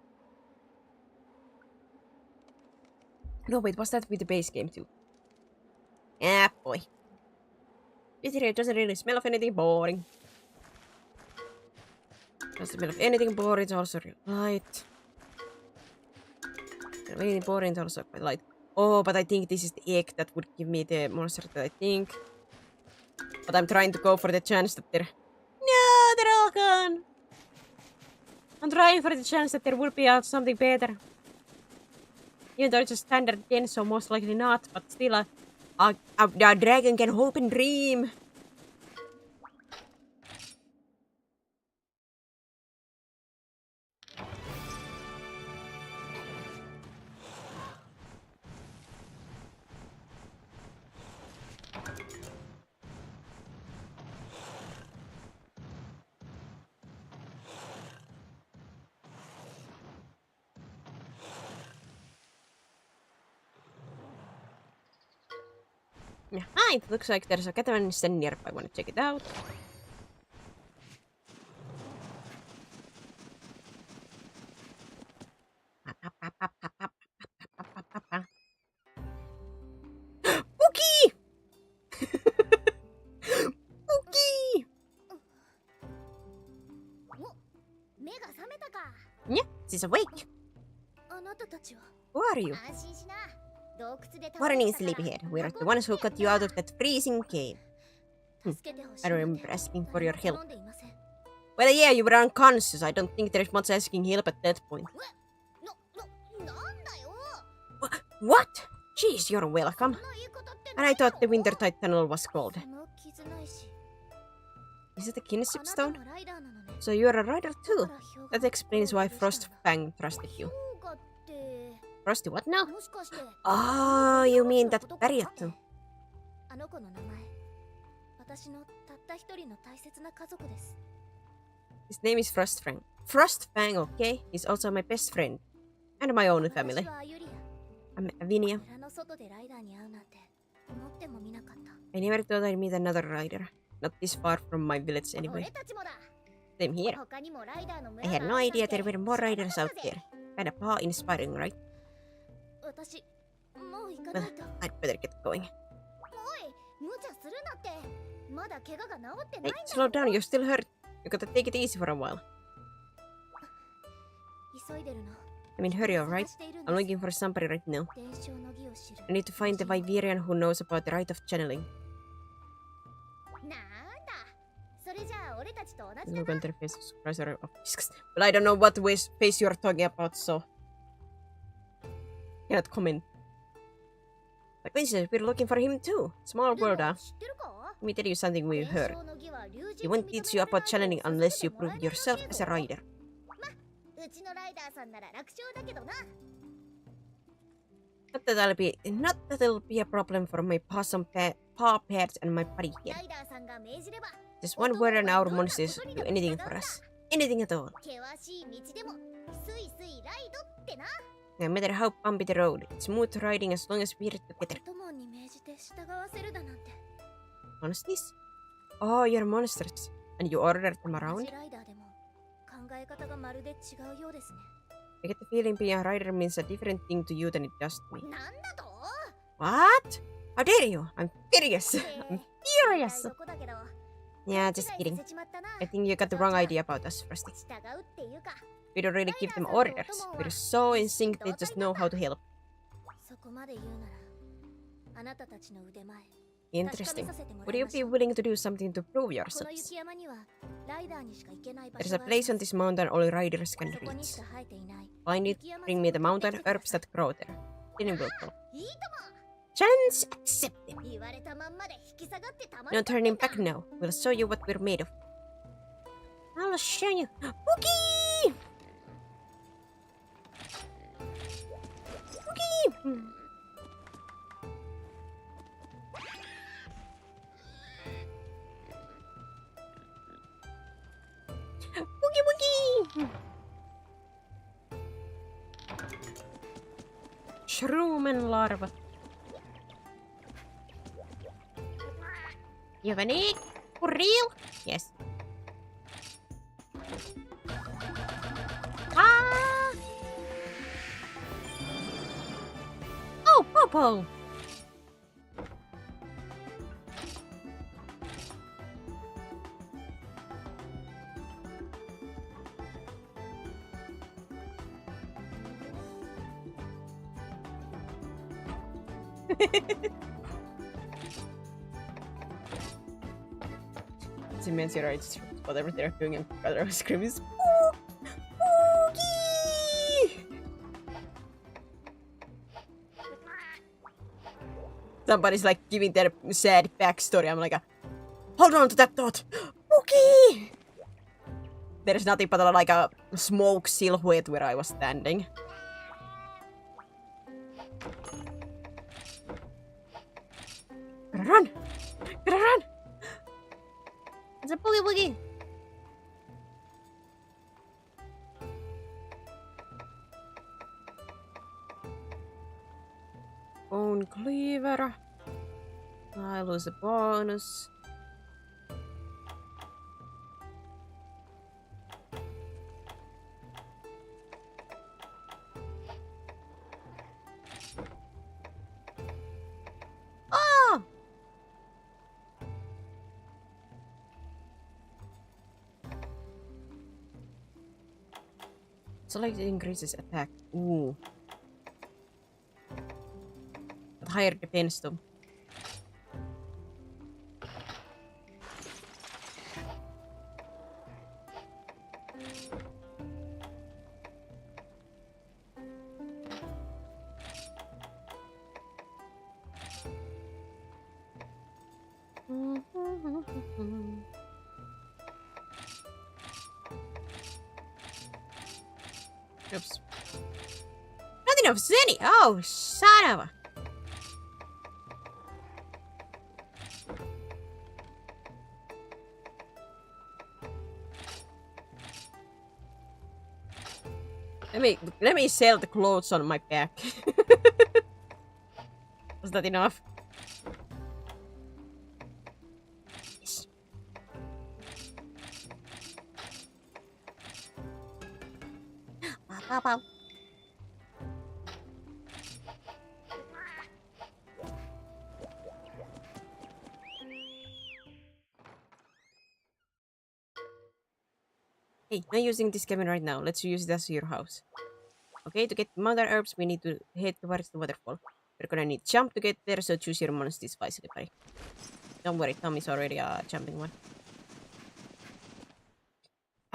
No, wait, was that with the base game too? Ah, boy. This here doesn't really smell of anything boring. Doesn't smell of anything boring, it's also real light. Anything boring, it's also quite light. Oh, but I think this is the egg that would give me the monster that I think. But I'm trying to go for the chance that they're... No, they're all gone! I'm trying for the chance that there will be something better. Even though it's a standard gen, so most likely not, but still a dragon can hope and dream. Ah, it looks like there's a catavan stand nearby. I want to check it out. Pookie! Pookie! Yeah, she's awake. Who are you? Morning, sleepyhead. We're the ones who got you out of that freezing cave. I remember asking for your help. Well, yeah, you were unconscious. I don't think there's much asking help at that point. What? Jeez, you're welcome. And I thought the Wintertide Tunnel was cold. Is it a kinship stone? So you're a rider too? That explains why Frostfang trusted you. Frosty, what now? Oh, you mean that barrier too? His name is Frostfang. Frostfang, okay? He's also my best friend. And my own family. I'm Avinia. I never thought I'd meet another rider. Not this far from my village anyway. Same here. I had no idea there were more riders out there. Kinda awe-inspiring, right? Well, I'd better get going. Hey, slow down, you're still hurt. You gotta take it easy for a while. I mean, hurry, alright? I'm looking for somebody right now. I need to find the Viverian who knows about the rite of channeling. ちと同じ Look だ on な their faces, surprise or of disgust. But I don't know what face you're talking about, so cannot comment. Like this, we're looking for him too. Small で world, も huh? 知ってるか Let me tell you something we've 伝 heard. 承の儀は竜 He won't teach you about challenging unless you prove yourself as a rider. うちのライダーさんなら楽勝だけどな Not that it'll be a problem for my paw pads and my buddy ラ here. イダーさんが命じれば Just one word and our monsters do anything for us. Anything at all. 険しい道でもスイスイライドってな No matter how bumpy the road, it's smooth riding as long as we're together. お供に命じて従わせるだなんて Monsties? Oh, you're monsters. And you ordered them 同 around? じライダーでも考え方がまるで違うようですね I get the feeling being a rider means a different thing to you than it does to me. なんだと What? How dare you? I'm furious. I'm ライ furious. ドコだけど Yeah, just 勘違い kidding. させちまったな I think you got the wrong idea about us, Frosty. 従うっていうか We don't really give them orders. We're so in sync they just know how to help. そこまで言うならあなたたちの腕前 Interesting. 確かめさせてもら Would い you まし be ょう willing to do something to prove この yourselves? 雪山にはライダーにしか行けない場 There's 所 a があり place on ます this mountain only riders can そこにし reach. か生えていない Find it, bring me the mountain herbs that grow there. Then we'll go. いいと Challenge accepted. も言われたまんまで引き下がってたま No turning back now. We'll show you what we're made of. I'll show you. Boogie! Boogie! Boogie Boogie! Shroomen larva. You have an egg? For real? Yes. Ah! Oh, Popo! It's immense, right? It's whatever they're doing, and brother was screaming, Spooky! Somebody's like giving their sad backstory. I'm like, hold on to that thought, Spooky! There's nothing but like a smoke silhouette where I was standing. Gotta run! Gotta run! It's a boogie boogie! Bone cleaver. I lose a bonus. Oh! Select increases attack. Ooh. But higher defense though. Oops. Not enough Zenny! Oh, son of a... Let me sell the clothes on my back. Was that enough? Yes. Pow, pow. Hey, I'm using this cabin right now. Let's use it as your house. Okay, to get mother herbs, we need to head towards the waterfall. We're gonna need jump to get there, so choose your monsters wisely, buddy. Don't worry, Tommy's already a jumping one.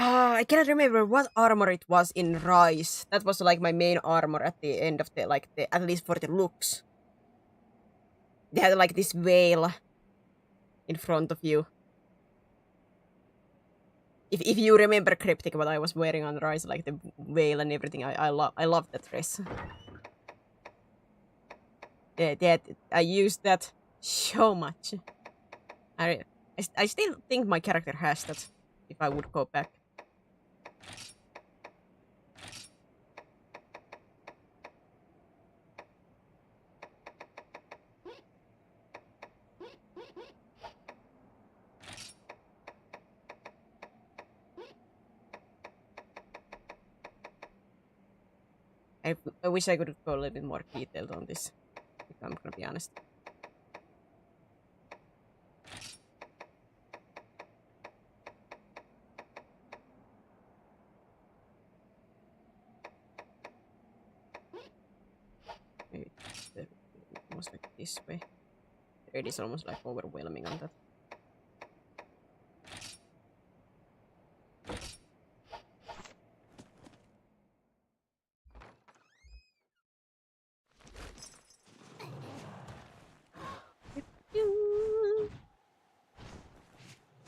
I cannot remember what armor it was in Rise. That was like my main armor at the end of the at least for the looks. They had like this veil in front of you. If you remember Cryptic, what I was wearing on Rise, like the veil and everything, I love that dress. I used that so much. I still think my character has that. If I would go back. I wish I could go a little bit more detailed on this, if I'm gonna be honest. Maybe almost like this way. It is almost like overwhelming on that.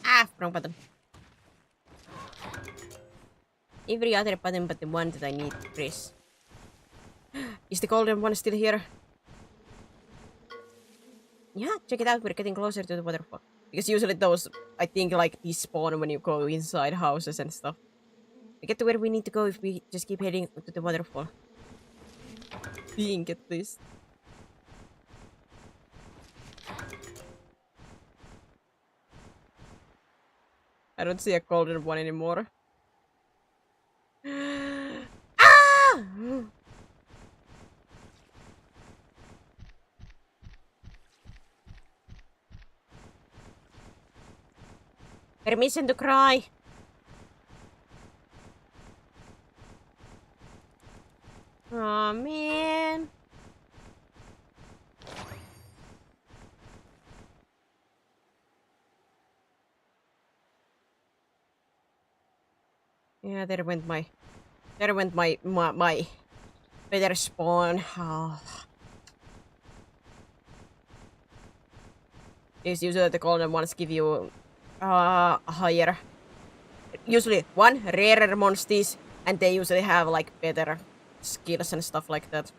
Ah, wrong button. Every other button but the one that I need to press. Is the golden one still here? Yeah, check it out. We're getting closer to the waterfall. Because usually those, I think, like, despawn when you go inside houses and stuff. We get to where we need to go if we just keep heading to the waterfall. Think at least. I don't see a golden one anymore. Ah! Permission to cry. Oh man. Yeah, there went my better spawn. Oh. Is usually the golden ones give you higher, usually one rarer Monsties, and they usually have like better skills and stuff like that.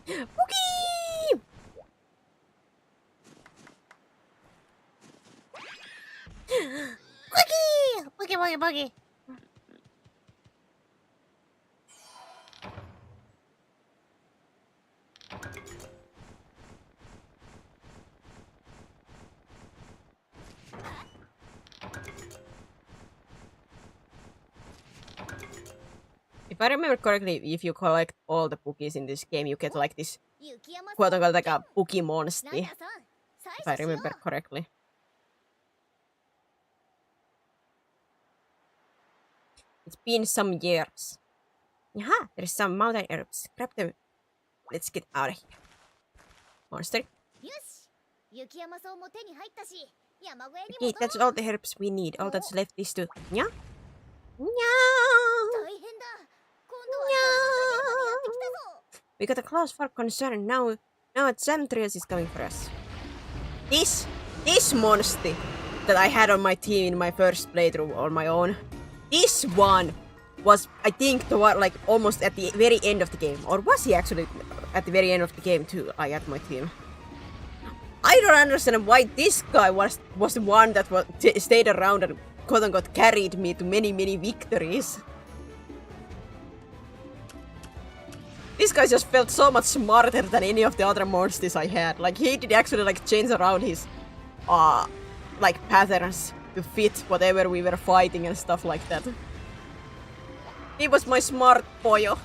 Boogie! Boogie! Boogie, boogie, boogie. If I remember correctly, if you collect all the Boogies in this game, you get like this quote-unquote like a Boogie Monstie. If I remember correctly. It's been some years. Yaha, there's some mountain herbs. Grab them. Let's get out of here. Monster. Okay, that's all the herbs we need. All that's left is to... Nya? Nya! We got a clause for concern. Now Samtrias is coming for us. This Monstie that I had on my team in my first playthrough on my own. This one was, I think, like almost at the very end of the game. Or was he actually at the very end of the game too? I had my team. I don't understand why this guy was the one that stayed around and quote-unquote carried me to many victories. This guy just felt so much smarter than any of the other monsters I had. Like, he did actually like change around his like patterns to fit whatever we were fighting and stuff like that. He was my smart boyo.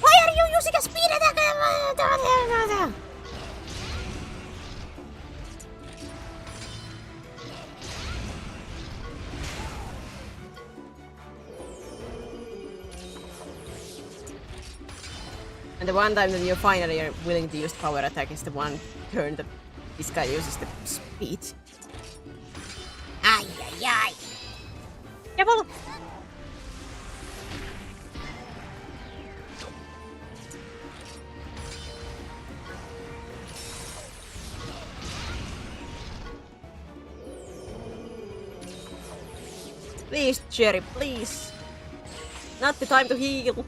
Why are you using a And the one time that you finally are willing to use power attack is the one turn that this guy uses the speed. Ay, ay, ay. Careful! Please, Jerry, please. Not the time to heal.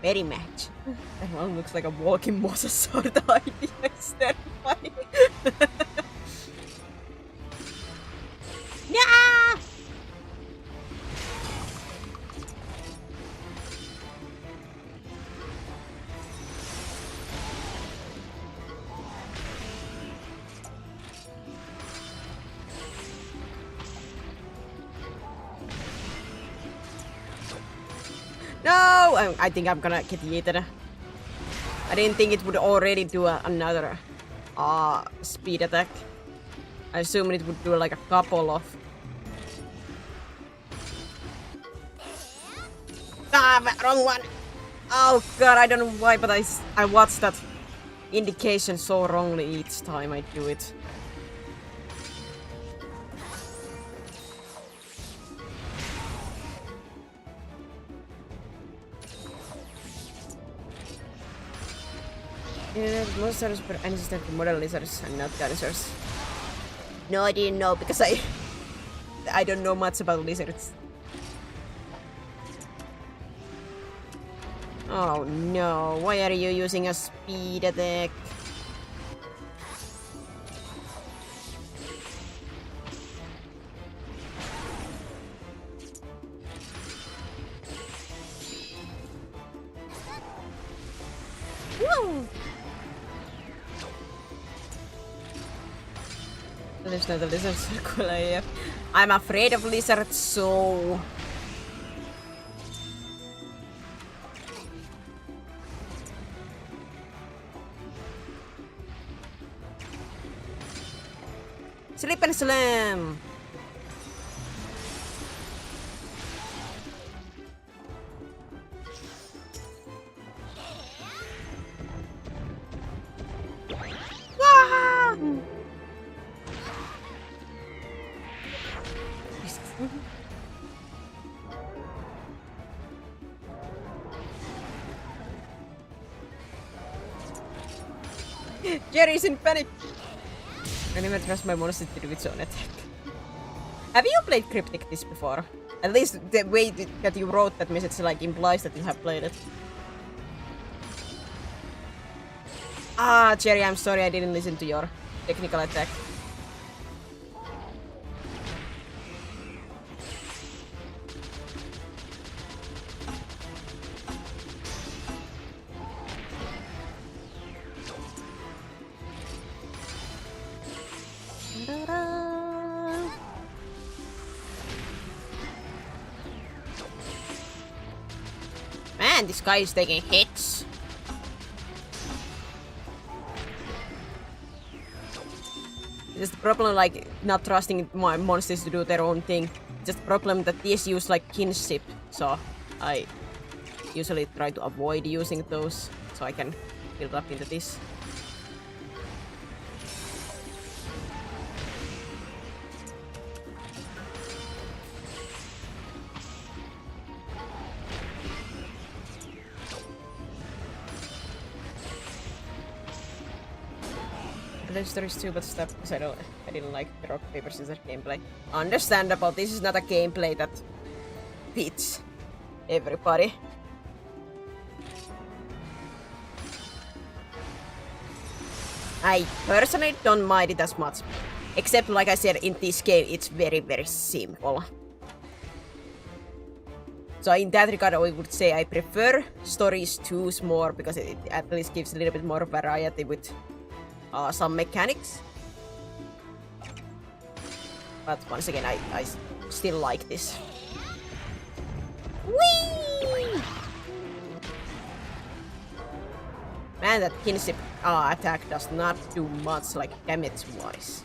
Very match. That one looks like a walking mosasaur idea. It's terrifying. Yeah! No! I think I'm gonna get eaten. I didn't think it would already do another speed attack. I assumed it would do like a couple of... Ah, wrong one! Oh god, I don't know why, but I watched that indication so wrongly each time I do it. Monsters were ancestor to model lizards and not dinosaurs. No, I didn't know because I don't know much about lizards. Oh no, why are you using a speed attack? Woo! There's not a lizard circle here. I'm afraid of lizards, so... Slip and slam! Ah! Jerry's in panic! I never trust my monster to do its own attack. Have you played Cryptic this before? At least the way that you wrote that message like implies that you have played it. Ah, Jerry, I'm sorry I didn't listen to your technical attack. Man, this guy is taking hits. It's the problem, like, not trusting my monsters to do their own thing. Just the problem that these use, like, kinship, so I usually try to avoid using those so I can build up into this. Story is too, but stop because I didn't like the rock paper scissors gameplay. Understandable. This is not a gameplay that fits everybody. I personally don't mind it as much, except like I said, in this game it's very simple. So in that regard, I would say I prefer stories 2 more because it at least gives a little bit more variety with some mechanics. But once again, I still like this. Whee! And that kinship attack does not do much, like, damage-wise.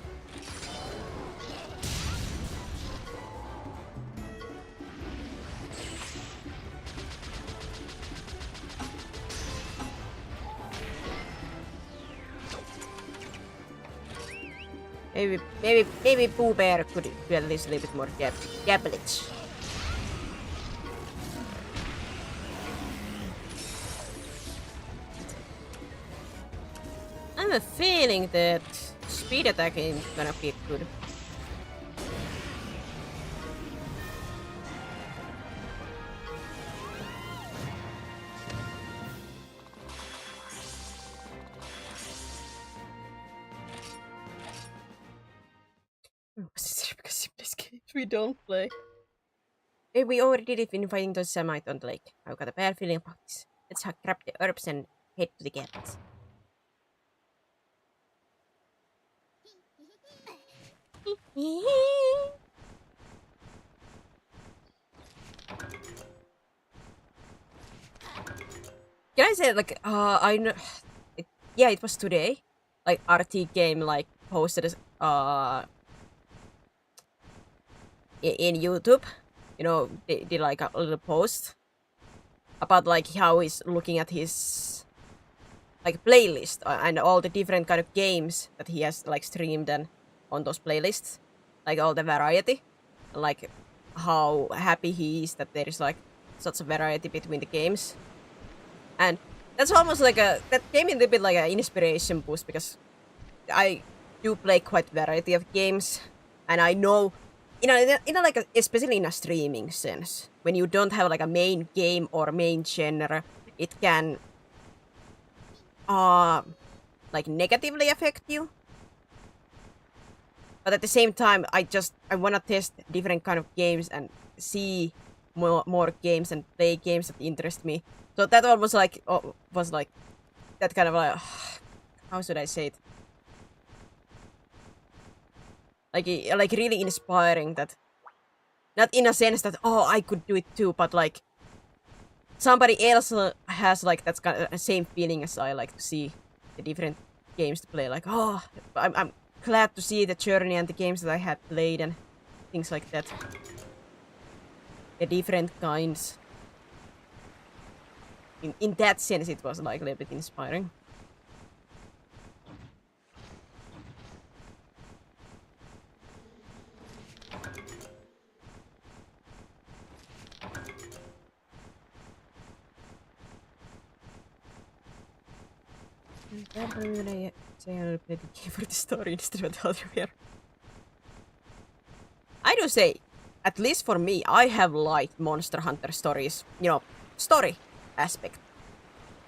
Maybe Pooh Bear could do at least a little bit more damage. I have a feeling that speed attack is gonna be good. Because simplest games we don't play. Hey, we already did it in fighting those Semite on the lake. I've got a bad feeling about this. Let's grab the herbs and head to the cabins. Can I say, like, I know, yeah, it was today. Like, RT Game, like, posted in YouTube, you know, they did like a little post about like how he's looking at his like playlist and all the different kind of games that he has like streamed and on those playlists, like all the variety, and like how happy he is that there is like such a variety between the games. And that's almost like that gave me a little bit like an inspiration boost, because I do play quite variety of games, and I know, you know, like especially in a streaming sense, when you don't have like a main game or main genre, it can like negatively affect you. But at the same time, I want to test different kind of games and see more games and play games that interest me. So that almost like was like that kind of like, how should I say it? Like really inspiring, that not in a sense that I could do it too, but like somebody else has like that's kind of the same feeling as I, like to see the different games to play. Like I'm glad to see the journey and the games that I have played and things like that. The different kinds. In that sense, it was like a little bit inspiring. I say I play the game for the story instead of the other way. I do say, at least for me, I have liked Monster Hunter stories, you know, story aspect.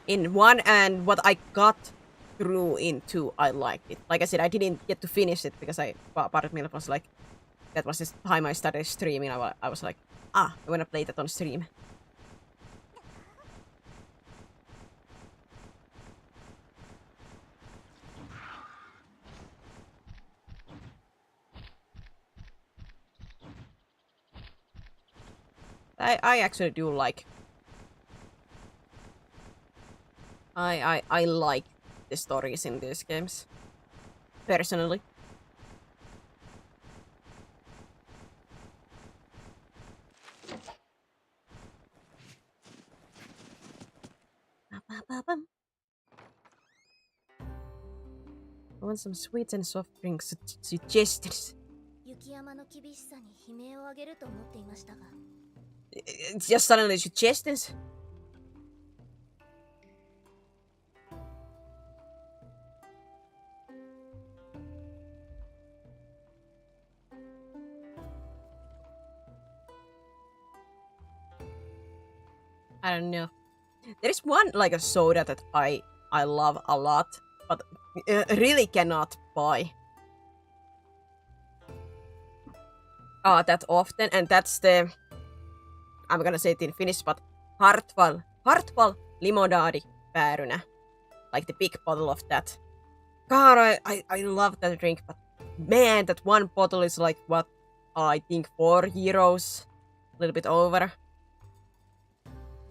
In 1 and what I got through in 2, I liked it. Like I said, I didn't get to finish it because part of me was like, that was the time I started streaming. I was like, I wanna play that on stream. I actually do like. I like the stories in these games, personally. I want some sweets and soft drinks suggestions. 雪山の厳しさに悲鳴を上げると思っていましたが It's just suddenly suggestions. I don't know. There is one like a soda that I love a lot, but really cannot buy that often, and that's the, I'm gonna say it in Finnish, but Hartwall limonadi päärynä, like the big bottle of that. God, I love that drink, but man, that one bottle is like what, I think €4, a little bit over.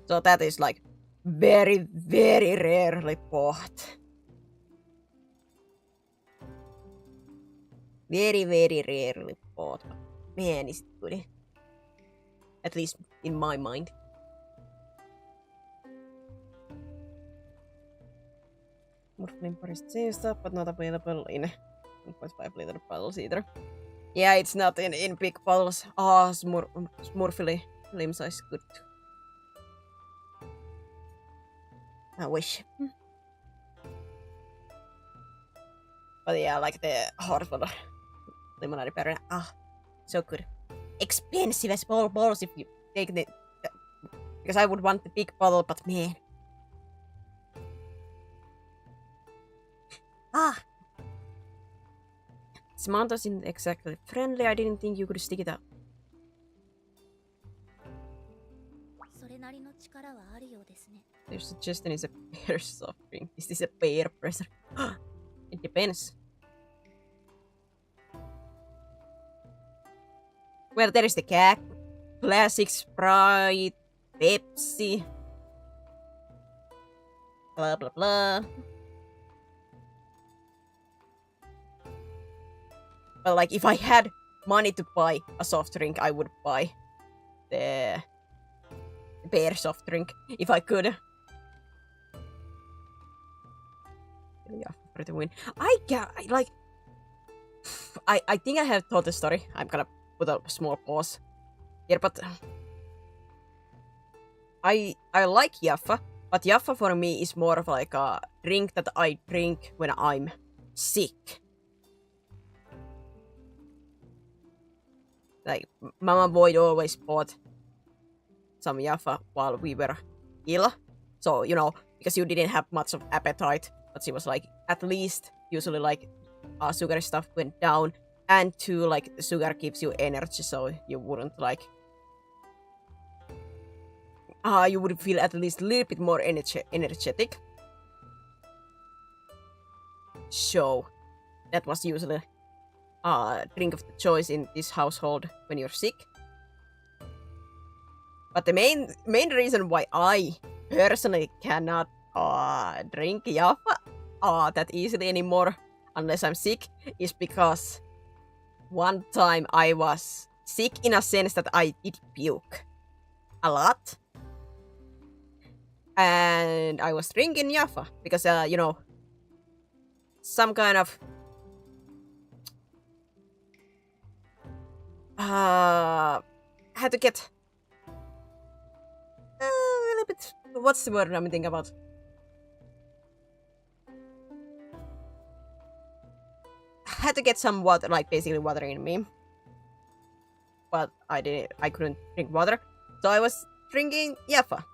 So that is like very, very rarely bought. Very, very rarely bought. But man, is it good. At least in my mind. Morphlin Paris changed but not available in 1.5 liter bottles either. Yeah, it's not in big bottles. Smurfily limb size good. I wish. But yeah, like the hard water limonade better. So good. Expensive as balls if you take the... Because I would want the big bottle, but man. Samantha isn't exactly friendly. I didn't think you could stick it out. それなりの力はあるようですね。 Their suggestion is a pear soft drink. Is this a pear presser? It depends. Well, there is the classic Sprite, Pepsi, blah blah blah. But like, if I had money to buy a soft drink, I would buy the pear soft drink if I could. Yeah, pretty win. I think I have told the story. I'm gonna put a small pause here, but I like Jaffa, but Jaffa for me is more of like a drink that I drink when I'm sick. Like, Mama Boyd always bought some Jaffa while we were ill. So, you know, because you didn't have much of appetite, but she was like, at least usually like sugary stuff went down, and two, like, the sugar gives you energy, so you wouldn't like you would feel at least a little bit more energetic. So that was usually drink of the choice in this household when you're sick. But the main reason why I personally cannot drink Jaffa that easily anymore unless I'm sick is because one time I was sick in a sense that I did puke a lot. And I was drinking Jaffa because, you know, some kind of had to get a little bit, what's the word I'm thinking about? Had to get some water, like basically water in me. But I couldn't drink water. So I was drinking Jaffa.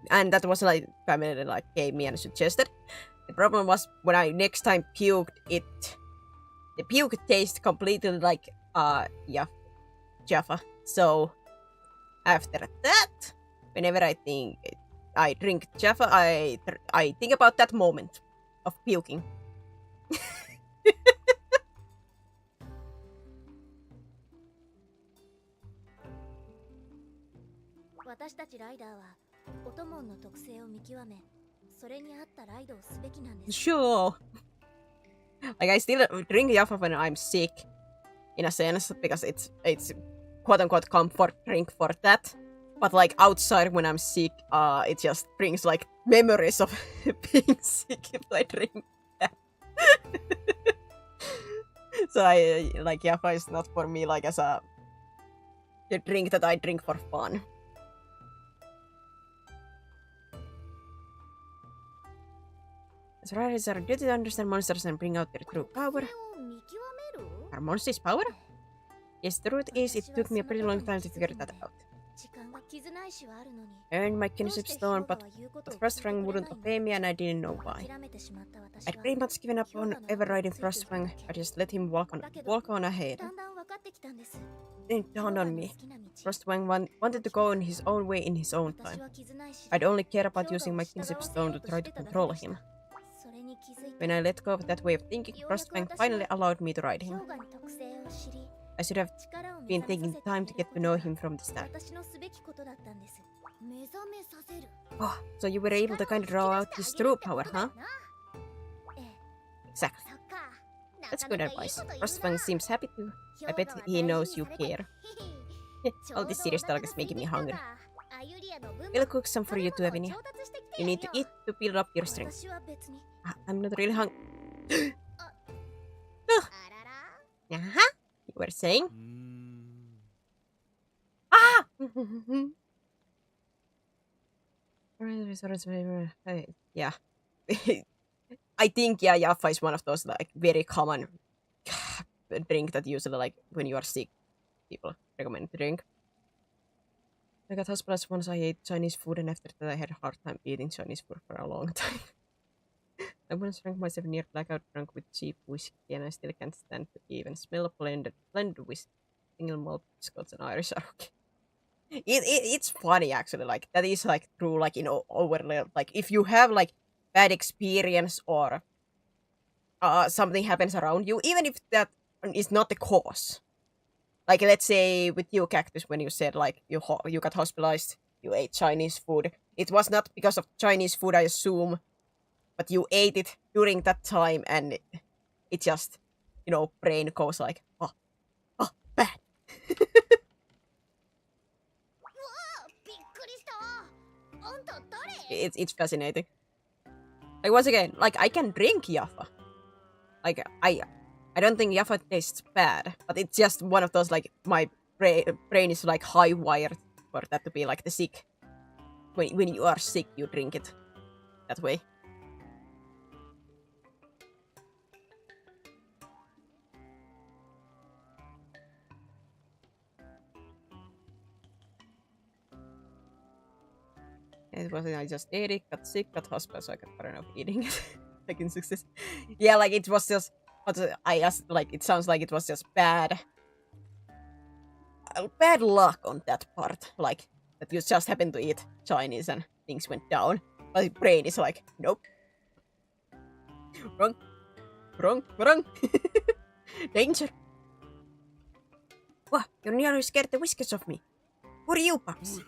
And that was like family like gave me and suggested. The problem was when I next time puked, the puke tasted completely like Jaffa. So after that, whenever I drink Jaffa, I think about that moment of puking. 私たちライダーはオトモンの特性を見極め、それに合ったライドをすべきなんです。 Sure. Like I still drink Jaffa when I'm sick, in a sense, because it's quote unquote comfort drink for that. But like outside when I'm sick, it just brings like memories of being sick if I drink that. So I like Jaffa is not for me like as a drink that I drink for fun. As riders are duty to understand monsters and bring out their true power. 特性を見極める？ Are monsters power? Yes, the truth is, it took me a pretty long time to figure that out. 時間が傷ないしはあるのに。 I earned my kinship stone, but the Frostfang wouldn't obey me and I didn't know why. 諦めてしまった私 I'd は pretty much given up on ever riding Frostfang. I just let him walk on ahead. だんだん分かってきたんです。 Then it dawned on me. 好きな道。 Frostfang wanted to go in his own way in his own 私 time. は傷ないし。 I'd only care about using my kinship stone to try to control him. それに気づい When I let go of that way of thinking, Frostfang finally allowed me to ride 氷 him. 河に特性を知り、 I should have 力を目 been 覚め taking させて time to get to know him from the あげ start. る私のすべきことだったんです。目覚めさせる Oh, so you were able to kind of draw out his true power, huh? ええ Exactly. そっか That's good advice. Frostfang seems happy too. I bet he knows you care. All this serious talk is making me hungry. We'll cook some for you too, Evinia. You need to eat to build up your strength. I'm not really hungry. Uh-huh. You were saying? Ah! Yeah. I think, yeah, Jaffa is one of those, like, very common drink that usually, like, when you are sick, people recommend to drink. I got hospitalized once I ate Chinese food, and after that I had a hard time eating Chinese food for a long time. I once drank myself near blackout drunk with cheap whiskey, and I still can't stand to even smell a blended whiskey. Single malt, Scots, and Irish are okay. It's funny, actually, like, that is, like, true, like, you know, overly, like, if you have, like, bad experience or something happens around you, even if that is not the cause. Like, let's say with you, Cactus, when you said, like, you got hospitalized, you ate Chinese food. It was not because of Chinese food, I assume, but you ate it during that time, and it just, you know, brain goes like, oh, bad. It's fascinating. Like, once again, like, I can drink Jaffa. Like, I don't think Jaffa tastes bad, but it's just one of those, like, my brain is, like, high-wired for that to be, like, the sick. When you are sick, you drink it that way. It wasn't, I just ate it, got sick, got hospital, so I got better enough eating it. Like, in success. Yeah, like, it was just, I asked, like, it sounds like it was just bad luck on that part. Like, that you just happened to eat Chinese and things went down. My brain is like, nope. Wrong. Danger. What? You're nearly scared the whiskers of me. Who are you, Pops?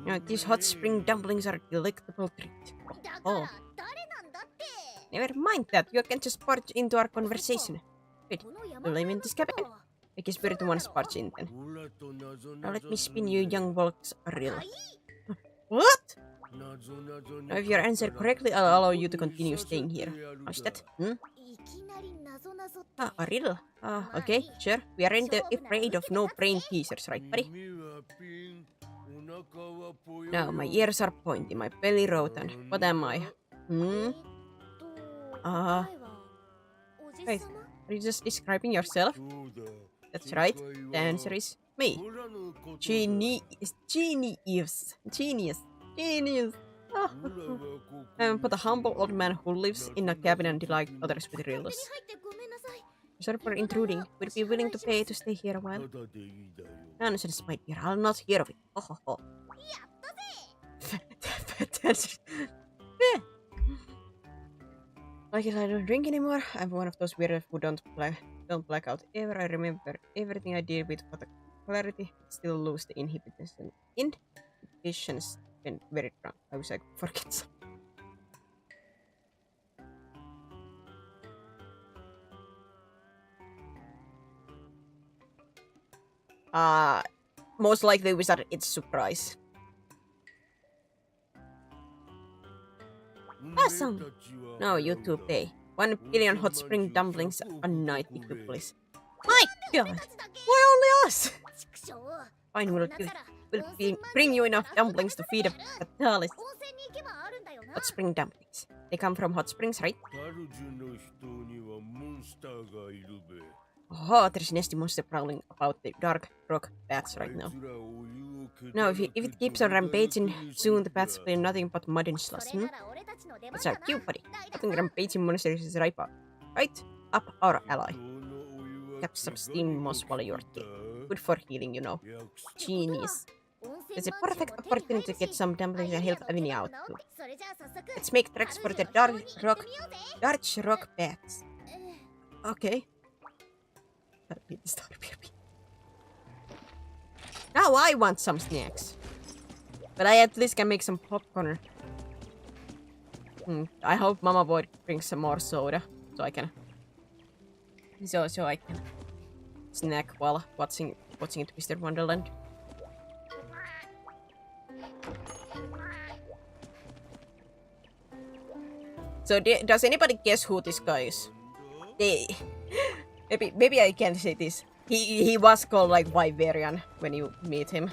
Now, these hot spring dumplings are a delectable treat. Oh. Never mind that, you can just barge into our conversation. Wait, do you live in this cabin? I guess we're the ones barge in then. Now let me spin you young volks a riddle. What? Now if your answer correctly, I'll allow you to continue staying here. How's that? A riddle? Okay, sure. We aren't afraid of no brain teasers, right, buddy? Now, my ears are pointy, my belly rotten. What am I? Wait, are you just describing yourself? That's right, the answer is me. Genius. I'm but a humble old man who lives in a cabin and delights others with riddles. Sorry for intruding. Would you be willing to pay to stay here a while? Nonsense, my dear. I'll not hear of it. Oh. Like I don't drink anymore. I'm one of those weirdos who don't black out ever. I remember everything I did with clarity, still lose the inhibitions when very drunk. I wish I could forget some. Most likely Wizard, it's surprise. Awesome! Now you two pay. 1 billion hot spring dumplings a night, if you please. My god! Why only us? Fine, we'll do it. We'll bring you enough dumplings to feed a Fatalis. Hot spring dumplings. They come from hot springs, right? Oh, there's a nasty monster prowling about the dark rock paths right now. Now, if it keeps on rampaging, soon the paths will be nothing but mud and slush, That's our cue, buddy. I think rampaging monsters is right up our ally. Cap some steam moss while you're dead. Good for healing, you know. Genius. It's a perfect opportunity to get some dumplings and help Avini out too. Let's make tracks for the dark rock paths. Okay. Now I want some snacks. But I at least can make some popcorn. I hope Mama Boy brings some more soda. So I can... So I can snack while watching Twisted Wonderland. So does anybody guess who this guy is? Maybe I can say this. He was called like Vivarian when you meet him.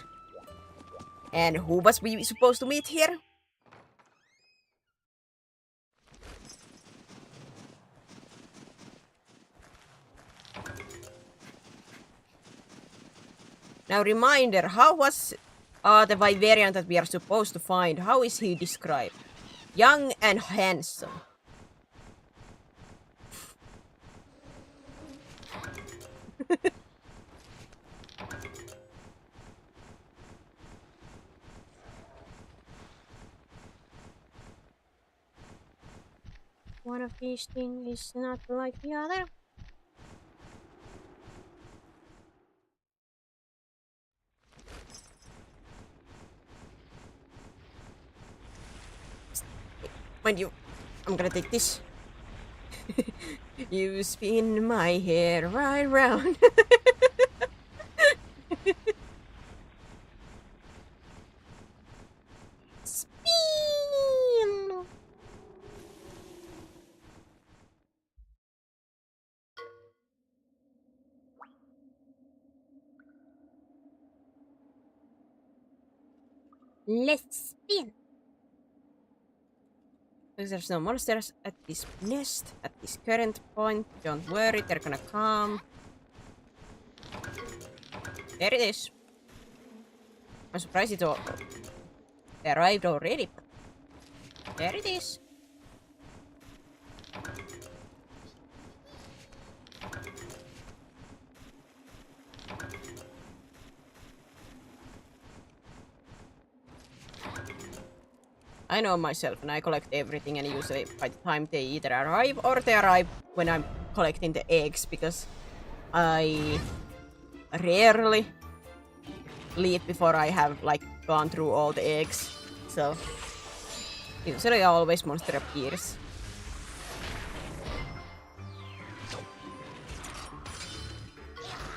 And who was we supposed to meet here? Now reminder, how was the Vivarian that we are supposed to find, how is he described? Young and handsome. One of these things is not like the other. Mind you, I'm gonna take this. You spin my hair right round. Spin! Let's spin! There's no monsters at this nest at this current point. Don't worry, they're gonna come. There it is. I'm surprised it all arrived already. But there it is. I know myself and I collect everything, and usually by the time they either arrive or they arrive when I'm collecting the eggs, because I rarely leave before I have like gone through all the eggs. So usually always monster appears.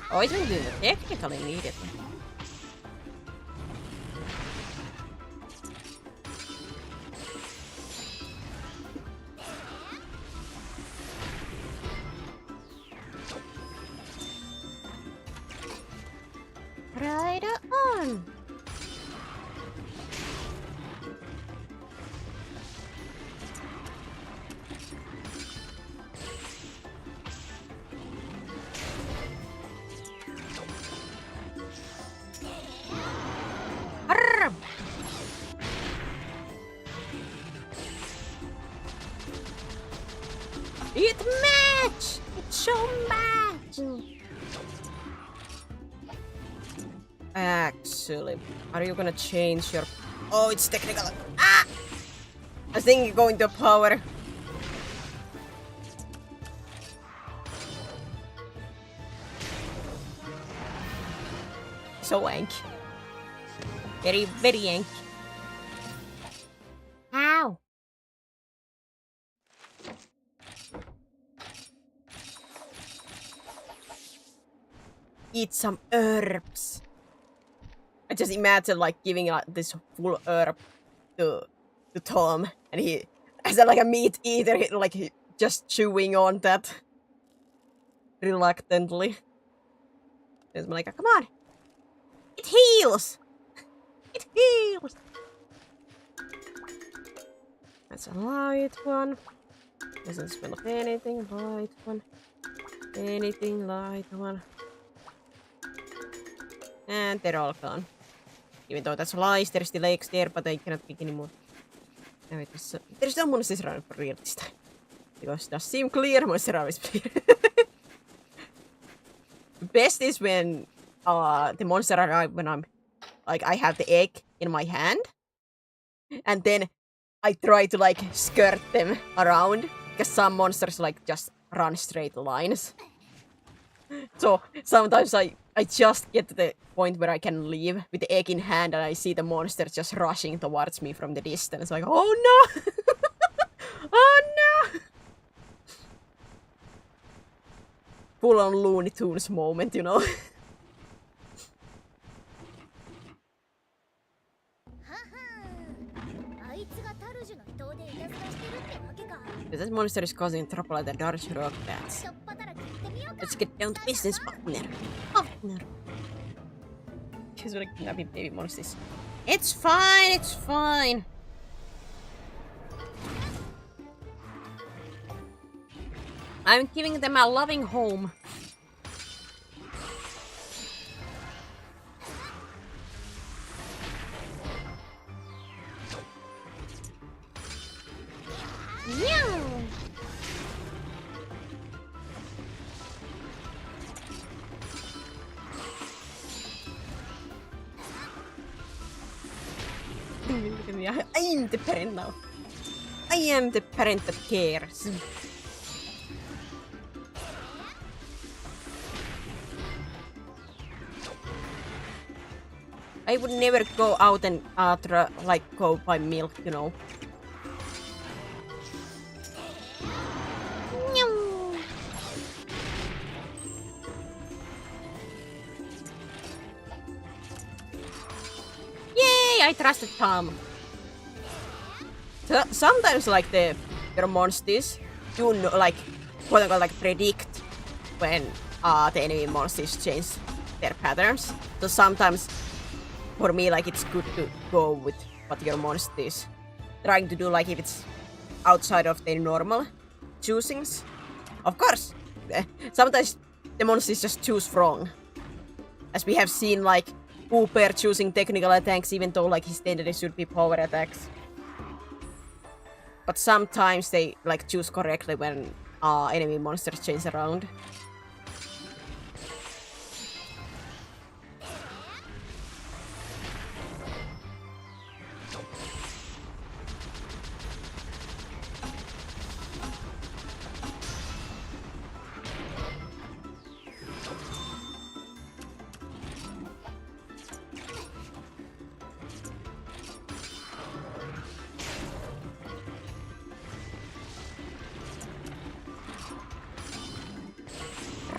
Oh, it will do it technically immediately. Right on! Arr! It match! It's so match! Actually, are you gonna change your... Oh, it's technical. Ah! I think you're going to power. So wank. Very, very yank. Ow! Eat some herbs. I just imagine like giving this full herb to Tom, and he as like a meat eater, he just chewing on that reluctantly. He's like, come on, it heals, it heals. That's a light one. Doesn't smell of anything. Light one. Anything light one. And they're all gone. Even though that's lies, there's still eggs there, but I cannot pick anymore. No, there's no monsters around for real this time. Because it does seem clear monster always clear. Best is when the monster arrive when I'm like I have the egg in my hand. And then I try to like skirt them around. Because some monsters like just run straight lines. So sometimes I I just get to the point where I can leave with the egg in hand and I see the monster just rushing towards me from the distance. Like, oh no! Oh no! Full on Looney Tunes moment, you know? ははんあいつがタルジュの人でいたずらしてるってわけか This monster is causing trouble at the Darsh Rock Bats. しょっぱたら聞いてみようか Let's get down to business, partner. Partner. She's really kidnapping baby monsters. It's fine, it's fine. I'm giving them a loving home. Meow. Look at me. I am the parent now. I am the parent that cares. I would never go out and like go buy milk, you know. Yay! I trusted Tom. So, sometimes, like your monsters, you know, like quote unquote, like predict when the enemy monsters change their patterns. So sometimes, for me, like it's good to go with what your monsters trying to do, like if it's outside of their normal choosings. Of course, sometimes the monsters just choose wrong, as we have seen, like Cooper choosing technical attacks even though like his tendency should be power attacks. But sometimes they like choose correctly when enemy monsters change around.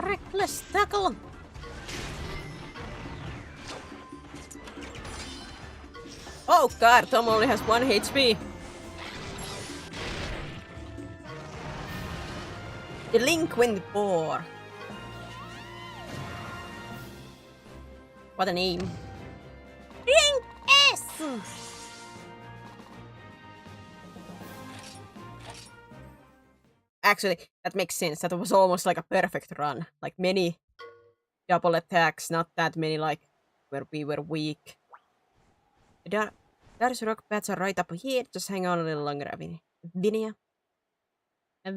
Reckless tackle! Oh god, Tom only has 1 HP. Delinquent boar. What a name. Drink S! Actually, that makes sense. That was almost like a perfect run. Like many double attacks, not that many like where we were weak. There's rock bats are right up here. Just hang on a little longer, Vinia. Vinia. あゆ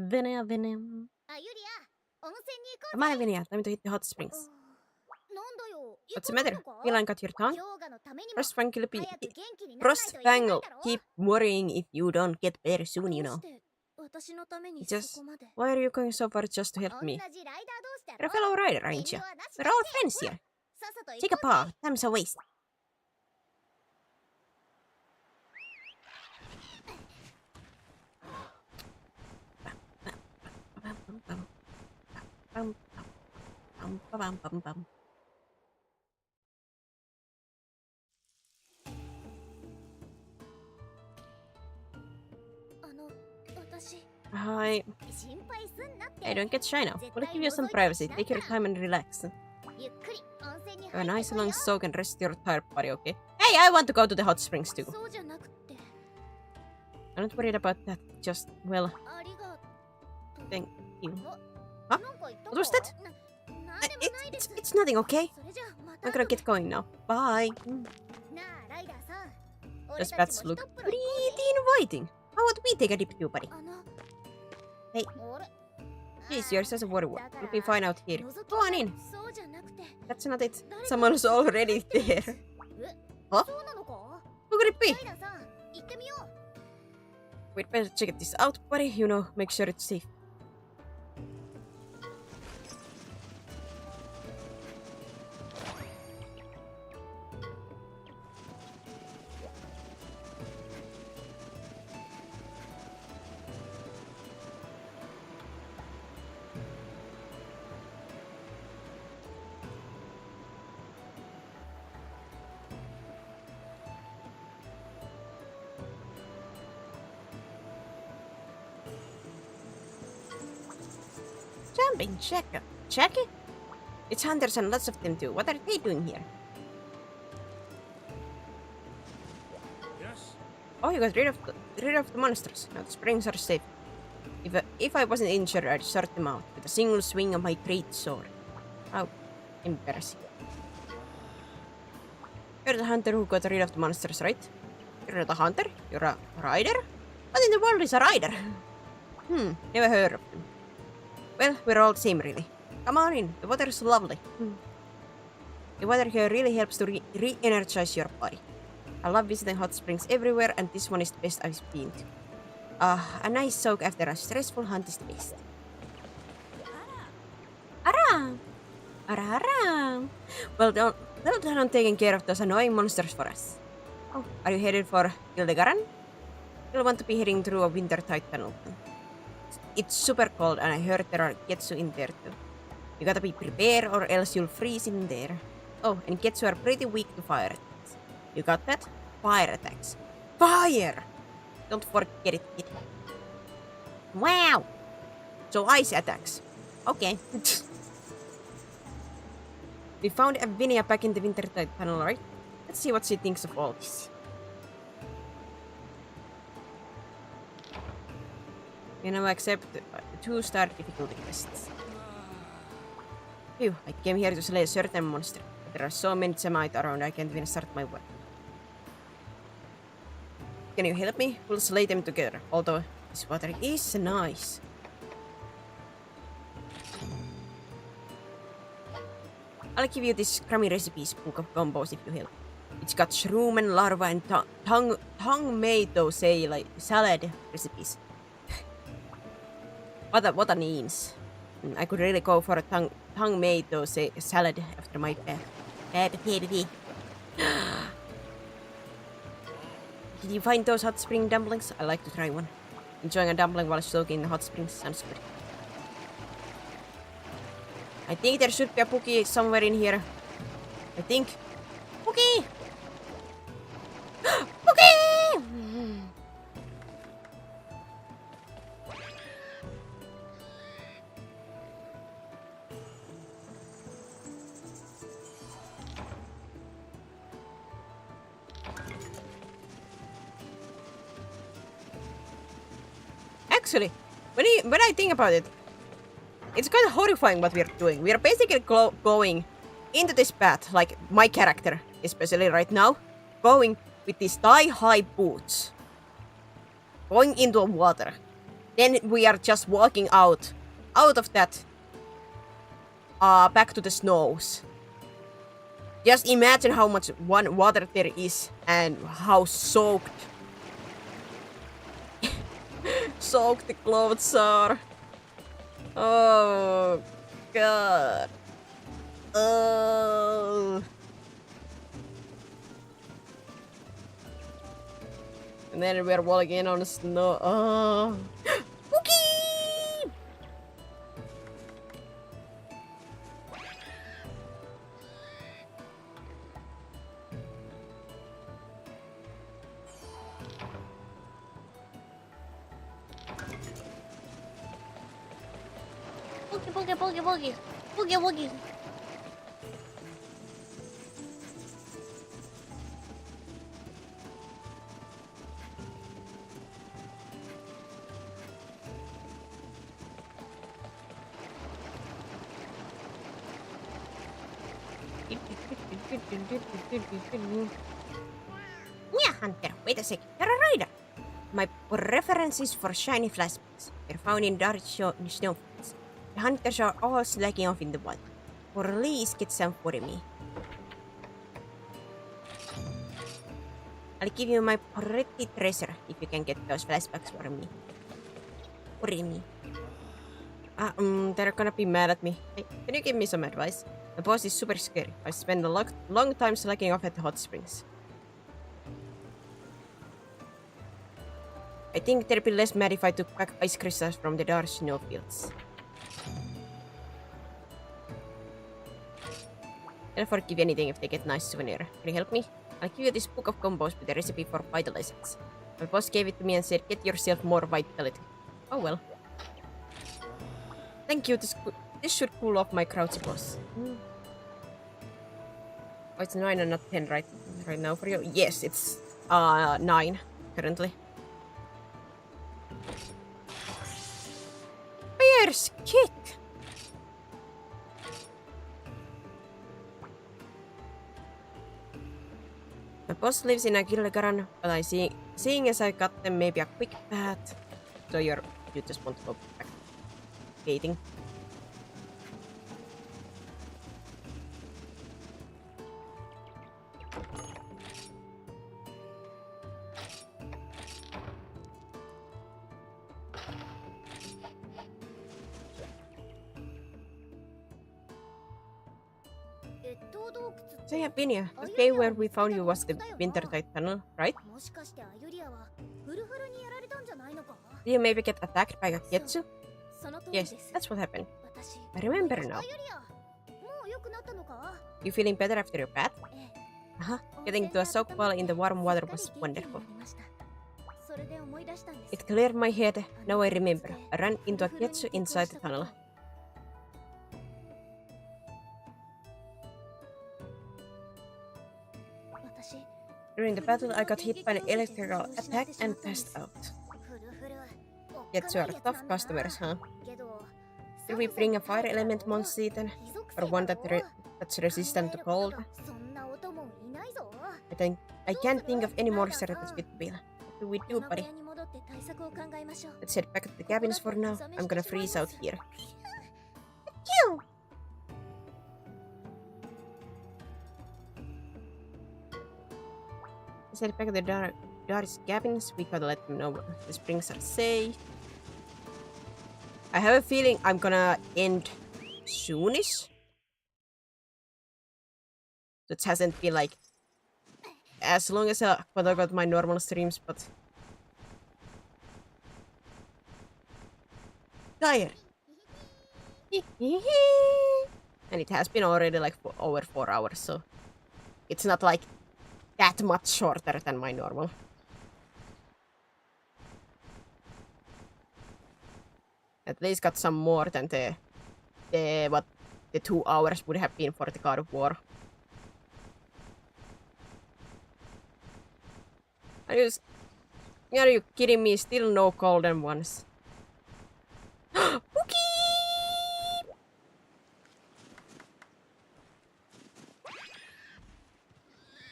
りや温泉に行こう Come on, Vinia. Time to hit the hot springs. なんだよ What's the matter? Feline got your tongue? ヨガのためにも Frost Fang, 早く元気にならないといけないだ Frostfangle, ろ keep worrying if you don't get better soon, you know. どうして私のために Just そこまで why are you going so far just to help 同じ me? ライダー同士だ You're a ろ fellow rider, aren't 遠 you? 慮はなし We're だ all って friends here. さっさと行 Take a こうぜ paw. Time's a waste. Bum. あの私 Hi. 心配すんなって Hey, don't get shy now. We'll give you some privacy. Take your time and relax. ゆっくり温泉に Have a 入って nice こい long よ soak and rest your tired body, okay? Hey, I want to go to the hot springs too. そうじゃなくて I'm not worried about that. Just, well, ありがとう thank you. あ Huh? なんか言った What was that? なんでもないです It's nothing, okay? それじゃあまた I'm gonna get going now. Bye. なあライダーさん俺 Those た bats ちも look 一っ風 pretty 呂行こうぜ inviting. How about we take a dip too, buddy? あの Hey. あれ Please, you're such a worrywart. You'll be fine out here. 覗き Go on in. そうじゃなくて That's not it. Someone's already there. え Huh? そうなのか Who could it be? ライダーさん行ってみよう We'd better check this out, buddy. You know, make sure it's safe. camping. Check it? It's hunters and lots of them too. What are they doing here? Yes. Oh, you got rid of the monsters. Now the springs are safe. If I wasn't injured, I'd sort them out with a single swing of my great sword. How embarrassing. You're the hunter who got rid of the monsters, right? You're not a hunter? You're a rider? What in the world is a rider? Never heard of them. Well, we're all the same, really. Come on in. The water is lovely. The water here really helps to re-energize your body. I love visiting hot springs everywhere, and this one is the best I've been to. A nice soak after a stressful hunt is the best. Ara! Ara! Well done on taking care of those annoying monsters for us. Oh, are you headed for Hildegaran? You'll want to be heading through a winter-tight tunnel. It's super cold, and I heard there are Getsu in there too. You gotta be prepared, or else you'll freeze in there. Oh, and Getsu are pretty weak to fire attacks. You got that? Fire attacks. Fire! Don't forget it, kid. Wow! So ice attacks. Okay. We found Avinia back in the wintertide tunnel, right? Let's see what she thinks of all this. You now accept 2-star difficulty tests. Phew, I came here to slay a certain monster. But there are so many Semite around I can't even start my work. Can you help me? We'll slay them together, although this water is nice. I'll give you this crummy recipes book of combos if you help. It's got shroom and larva and tomato salad recipes. What a names. I could really go for a tomato salad after my baby. Did you find those hot spring dumplings? I like to try one. Enjoying a dumpling while soaking in the hot springs sounds good. I think there should be a Pookie somewhere in here. I think. Pookie! Pookie! Actually, when I think about it, it's kind of horrifying what we're doing. We are basically going into this path, like my character, especially right now, going with these thigh-high boots, going into water. Then we are just walking out of that, back to the snows. Just imagine how much water there is and how soaked the clothes are. Oh god. Oh. And then we're walking on the snow. Oh. Pookie! Boogie. Yeah, Hunter, wait a sec. You're a rider. My preference is for shiny flashbacks. They're found in dark snowfields. The hunters are all slacking off in the wild. Please get some for me. I'll give you my pretty treasure if you can get those flashbacks for me. For me. They're gonna be mad at me. Hey, can you give me some advice? The boss is super scary. I spent a long time slacking off at the hot springs. I think they'd be less mad if I took back ice crystals from the dark snowfields. I'll forgive anything if they get nice souvenir. Can you help me? I'll give you this book of combos with a recipe for vital essence. My boss gave it to me and said, get yourself more vitality. Oh well. Thank you, this should cool off my crouchy boss. Oh, it's 9 and not 10 right now for you? Yes, it's 9 currently. Fierce kick! My boss lives in a Gilligaran, but seeing as I got them maybe a quick path. So you just want to go back skating. So yeah, Pinya, the cave where we found you was the Wintertide tunnel, right? もしかしてアユリアはフルフルにやられたんじゃないのか Did you maybe get attacked by a Getsu? その通り Yes, です that's what happened. 私 I remember now. アユリアもう良くなったのか You feeling better after your bath? ええ Uh-huh. Getting to a soak while in the warm water was すっかり元気に wonderful. なりましたそれで思い出したんです It cleared my head. Now I remember. I ran into a Getsu inside the tunnel. During the battle, I got hit by an electrical attack and passed out. Getsu are tough customers, huh? Did we bring a fire element monster then? Or one that's resistant to cold? I can't think of any monster that fit the bill. What do we do, buddy? Let's head back to the cabins for now. I'm gonna freeze out here. Let's head back to the Dar's cabins. We gotta let them know the springs are safe. I have a feeling I'm gonna end soonish. It hasn't been like as long as I got my normal streams, but tired. And it has been already like over 4 hours, so it's not like that much shorter than my normal. At least got some more than the 2 hours would have been for the God of War. Are you kidding me? Still no golden ones. Pookie!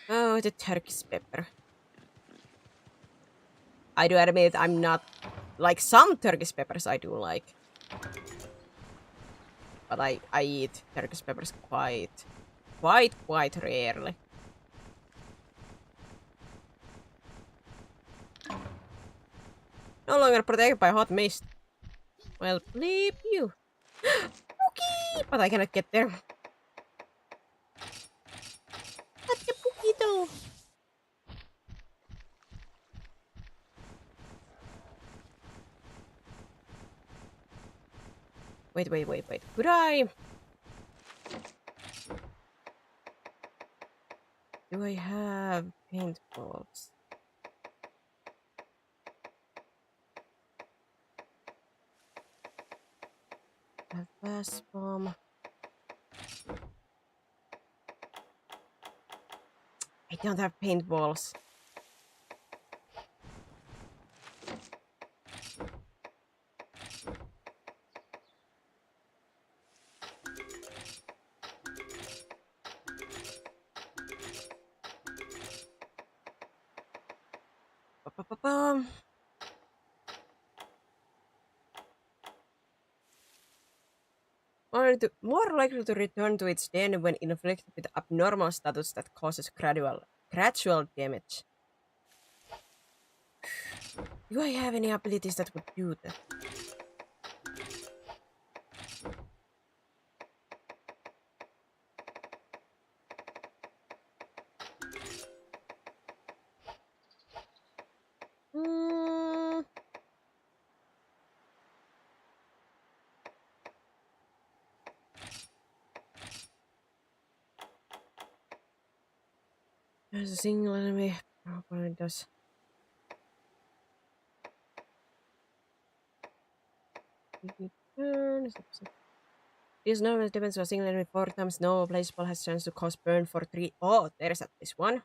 Oh, the Turkish pepper. I do admit I'm not like some Turkish peppers I do like. But I eat Turkish peppers quite rarely. No longer protected by hot mist. Well, bleep you. Pookie! But I cannot get there. Not the Pookie though. Wait. Could I? Do I have paintballs? I have fast bomb. I don't have paintballs. More likely to return to its den when inflicted with abnormal status that causes gradual damage. Do I have any abilities that would do that? There's a single enemy. Probably does. Burn. This normal defense was single enemy 4 times. No placeable has chance to cause burn for 3. Oh, there's at least one.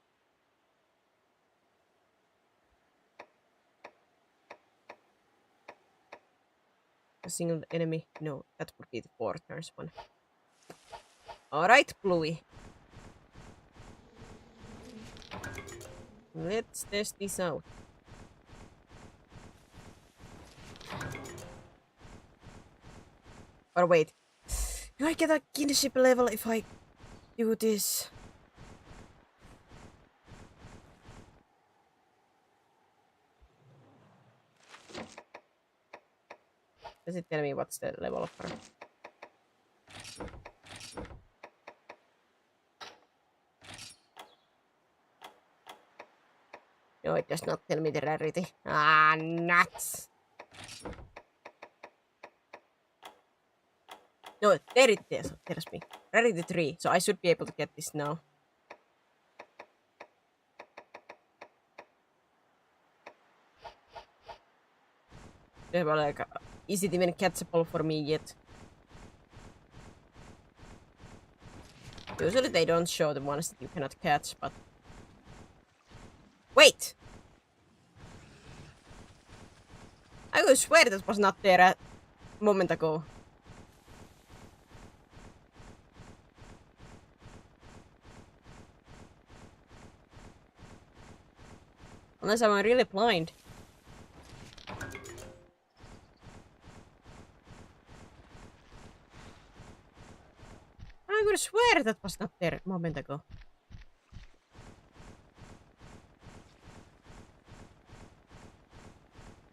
A single enemy. No, that would be the 4 turns one. Alright, Bluey. Let's test this out. Or wait. Can I get a kinship level if I do this? Does it tell me what's the level of her? No, it does not tell me the rarity. Ah, nuts! No, there it tells me. Rarity 3, so I should be able to get this now. Yeah, but like, is it even catchable for me yet? Usually they don't show the ones that you cannot catch, but... Wait! I would swear that was not there a moment ago. Unless I'm really blind. I would swear that was not there a moment ago.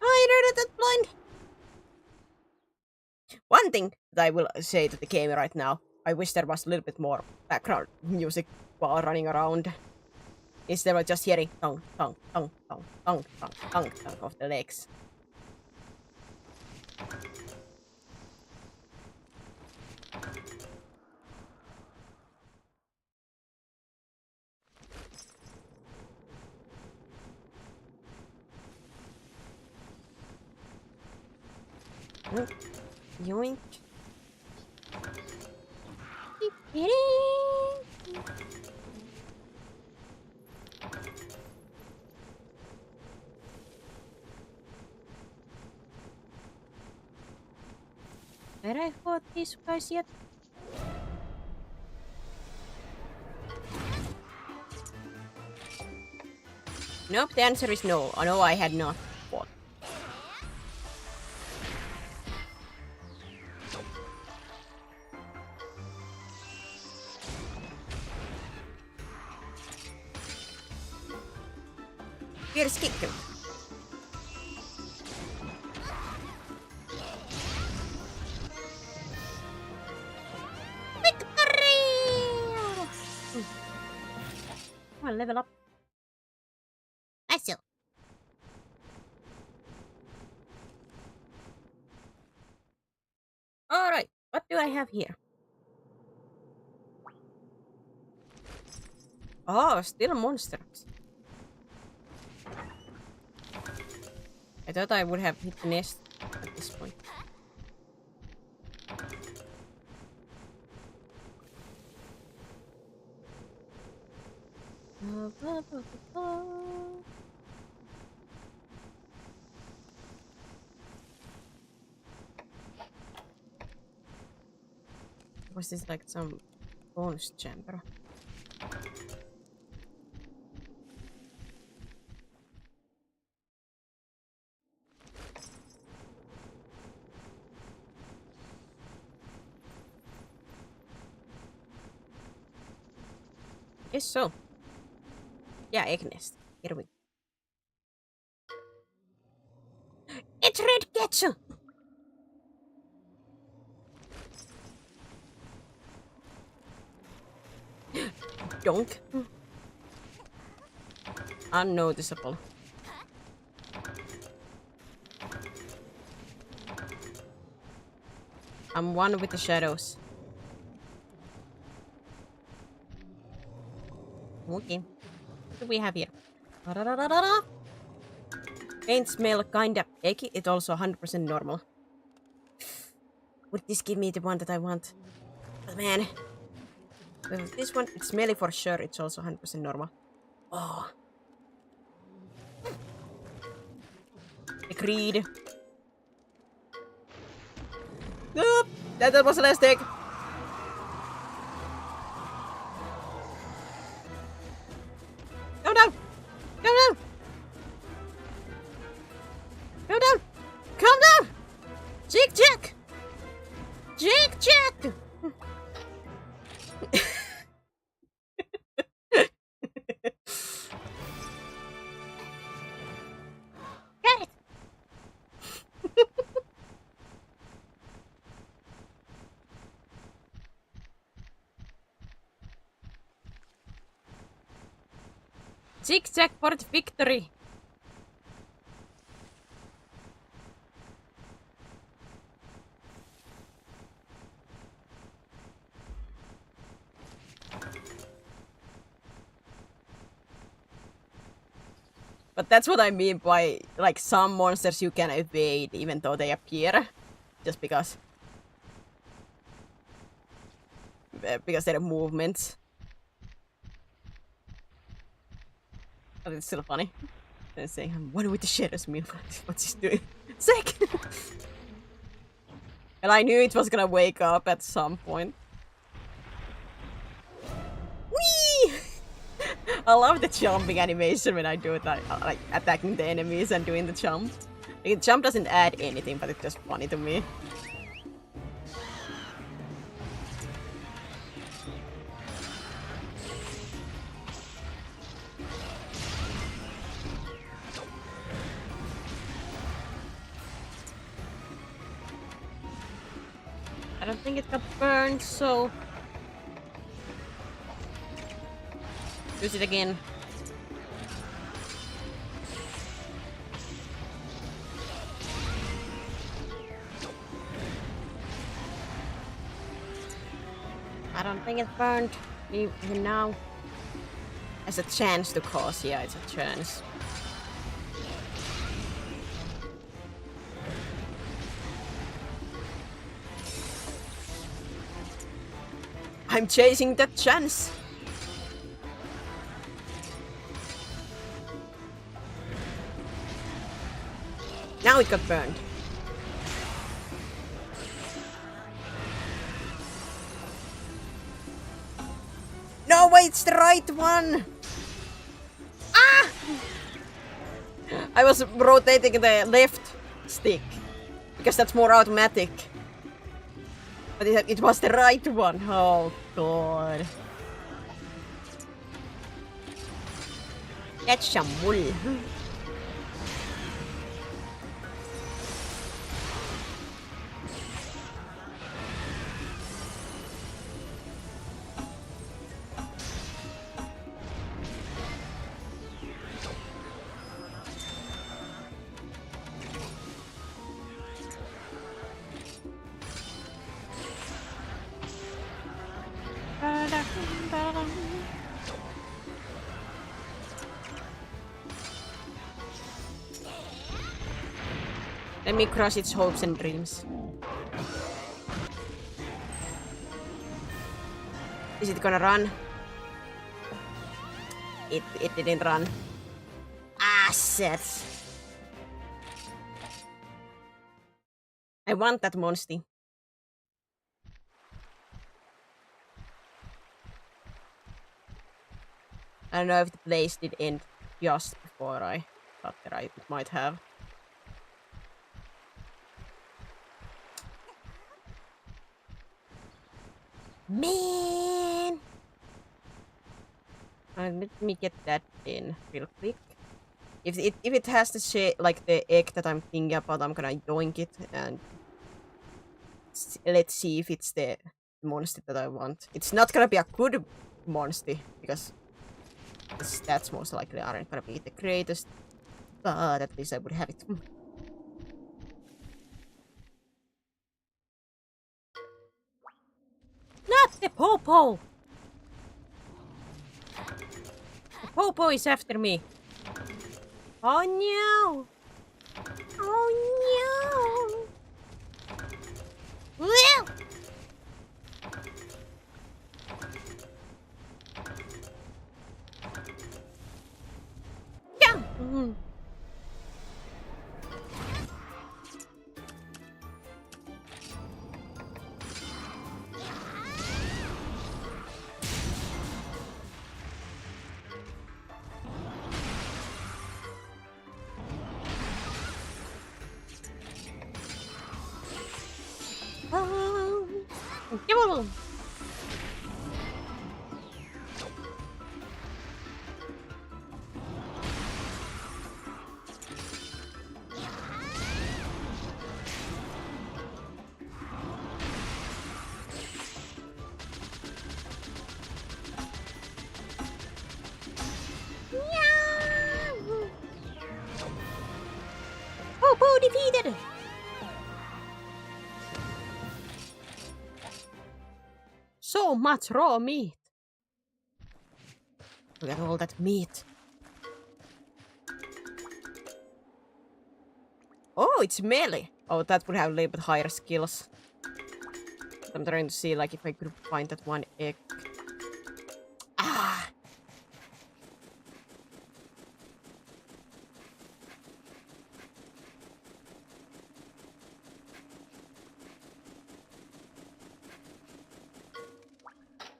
I know that blind. One thing that I will say to the game right now, I wish there was a little bit more background music while running around. Instead of just hearing thong, thong, thong, thong, thong, thong, thong, thong of the legs. Yoink. Where I fought these guys yet? Nope, the answer is no. Oh, no, I had not fought. Fierce kick him. Victory! Come on, level up. I see. Alright, what do I have here? Oh, still monsters. I thought I would have hit the nest at this point. Was this like some bonus chamber? Guess so. Yeah, egg nest. Here we go. It's red ketchup! Donk. Unnoticeable. I'm one with the shadows. Okay. What do we have here? Da-da-da-da-da. Paint smell kinda eggy. It's also 100% normal. Would this give me the one that I want? But man. With this one, it's melee for sure. It's also 100% normal. Oh. Agreed. Nope. That was a last egg. Go down. Go down. Go down. Calm down. Jig Jack. Jig Jack. Got it. Zigzag for the victory! But that's what I mean by, like, some monsters you can evade even though they appear. Just because. Because they're movements. But it's still funny. They're saying, I'm one with the shadows, me. What's he doing? Sick! And I knew it was gonna wake up at some point. Whee! I love the jumping animation when I do it, like attacking the enemies and doing the jump. Like, the jump doesn't add anything, but it's just funny to me. I don't think it got burned, so... use it again. I don't think it's burned, even now. There's a chance to cause, yeah, it's a chance. I'm chasing that chance! Now it got burned. No, wait, it's the right one! Ah! I was rotating the left stick. Because that's more automatic. But it was the right one. Oh, God. That's some wool. Let me crush its hopes and dreams. Is it gonna run? It didn't run. Assets! I want that Monstie. I don't know if the place did end just before I got there. It might have. Man! Let me get that in real quick. If it has the shape, like the egg that I'm thinking about, I'm gonna yoink it and let's see if it's the monster that I want. It's not gonna be a good monster because the stats most likely aren't gonna be the greatest, but at least I would have it. Not the Popo! The Popo is after me. Oh no! Oh no! Well. Yeah. Give a Oh, Boo defeated! So much raw meat. Look at all that meat. Oh, it's melee. Oh, that would have a little bit higher skills. I'm trying to see like if I could find that one egg. Ah!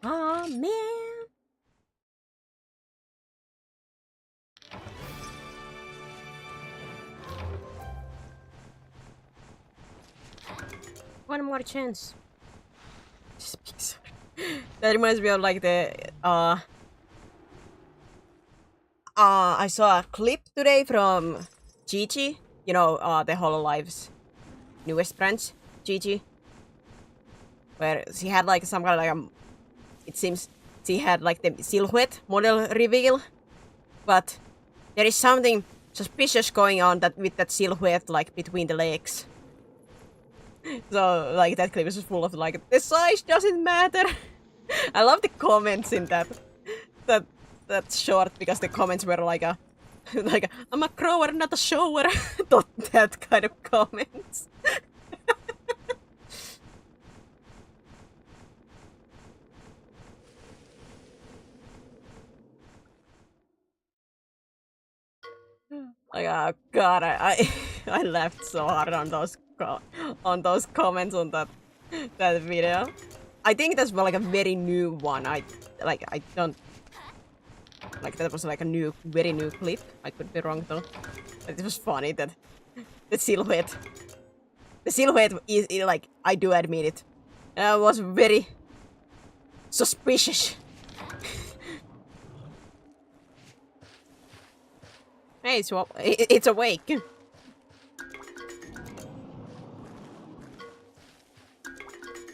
Oh man! One more chance. That reminds me of like the I saw a clip today from Gigi, you know, the HoloLive's newest branch, Gigi, where she had like some kind of like it seems she had like the silhouette model reveal, but there is something suspicious going on that with that silhouette like between the legs. So like that clip is full of like the size doesn't matter. I love the comments in that short because the comments were like like I'm a grower, not a shower. That kind of comments. Like oh god, I laughed so hard on those comments on that video. I think that's like a very new one. I don't like that was like a very new clip. I could be wrong though. But it was funny that the silhouette is like I do admit it. Was very suspicious. Hey, it's awake.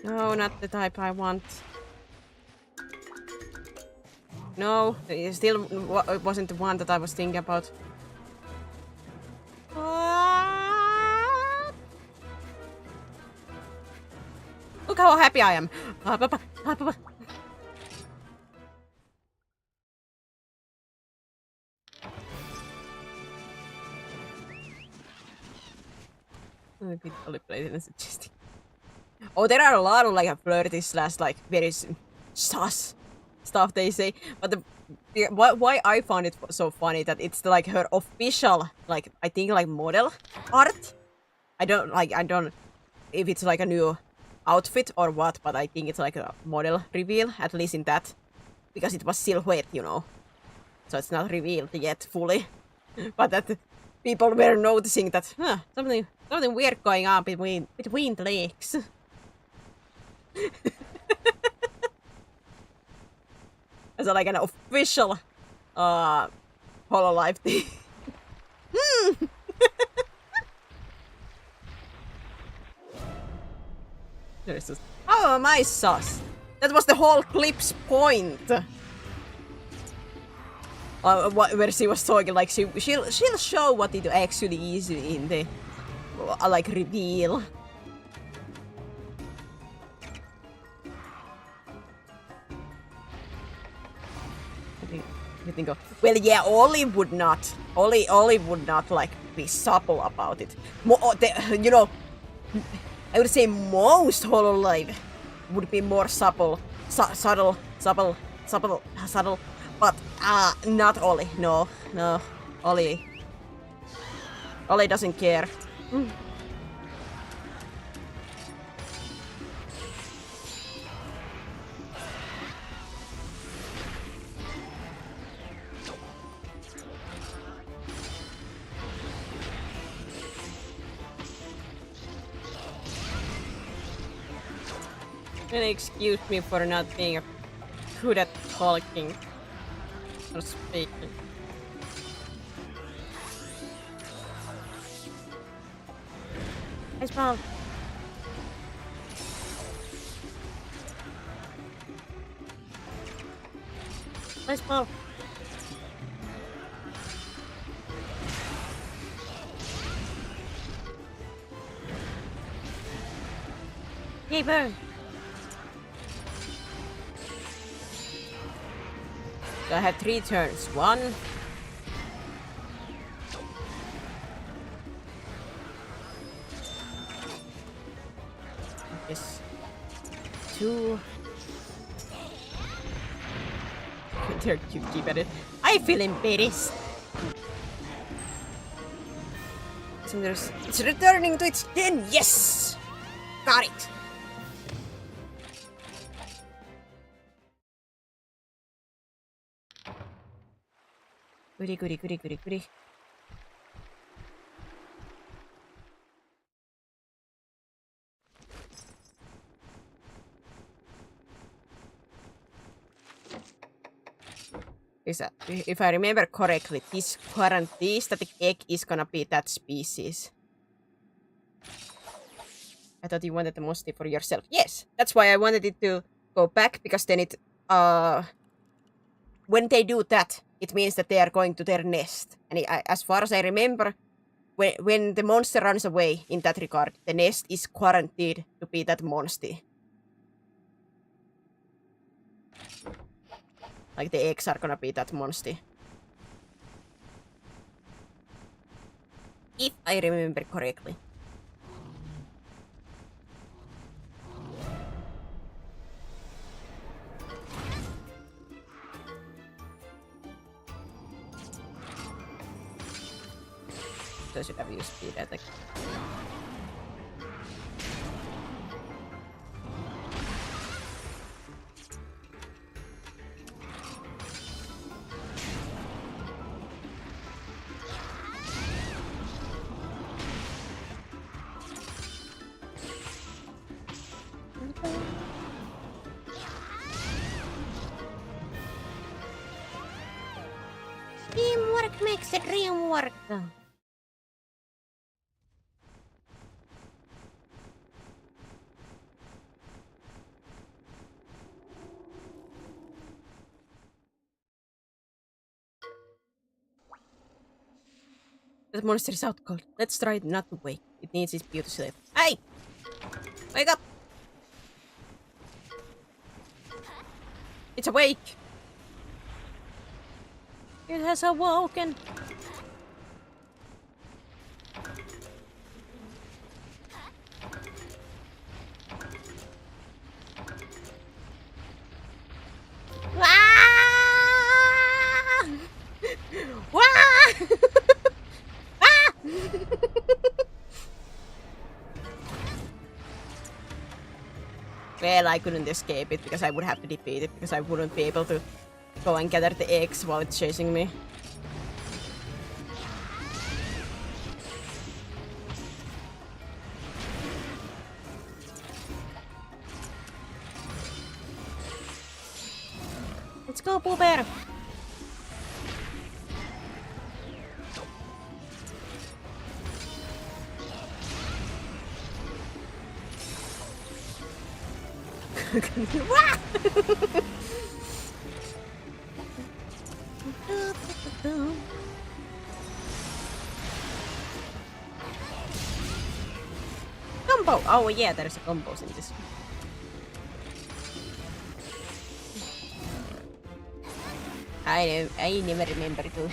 No, not the type I want. No, it still wasn't the one that I was thinking about. Look how happy I am. Oh, there are a lot of like flirty slash like very sus stuff they say, but why I found it so funny that it's like her official like I think like model art. I don't if it's like a new outfit or what, but I think it's like a model reveal at least in that because it was silhouette, you know, so it's not revealed yet fully, but that people were noticing that something weird going on between the legs. As like an official HoloLive thing. There's just oh my sauce. That was the whole clip's point. Where she was talking like she'll show what it actually is in the like reveal. You think of, well, yeah, Ollie would not like be supple about it. You know, I would say most Hololive would be more subtle, subtle, but not Oli. No, Oli doesn't care. And excuse me for not being good at talking or speaking. Nice ball. Nice ball. Yay, burn. So I have 3 turns. 1. Yes. 2. They're cute, keep at it. I feel embarrassed. So it's returning to its den. Yes! Got it. Goody. If I remember correctly, this static egg is gonna be that species. I thought you wanted the Monstie for yourself. Yes, that's why I wanted it to go back, because then it when they do that, it means that they are going to their nest. And as far as I remember, when the monster runs away in that regard, the nest is guaranteed to be that Monstie. Like the eggs are gonna be that Monstie. If I remember correctly. So I should have used speed attack. Teamwork makes the dream work. That monster is out cold. Let's try not to wake. It needs its beauty sleep. Hey! Wake up! It's awake! It has awoken! Well, I couldn't escape it because I would have to defeat it, because I wouldn't be able to go and gather the eggs while it's chasing me. Let's go, Pooh Bear! Combo! Oh yeah, there's a combos in this. I never remember those.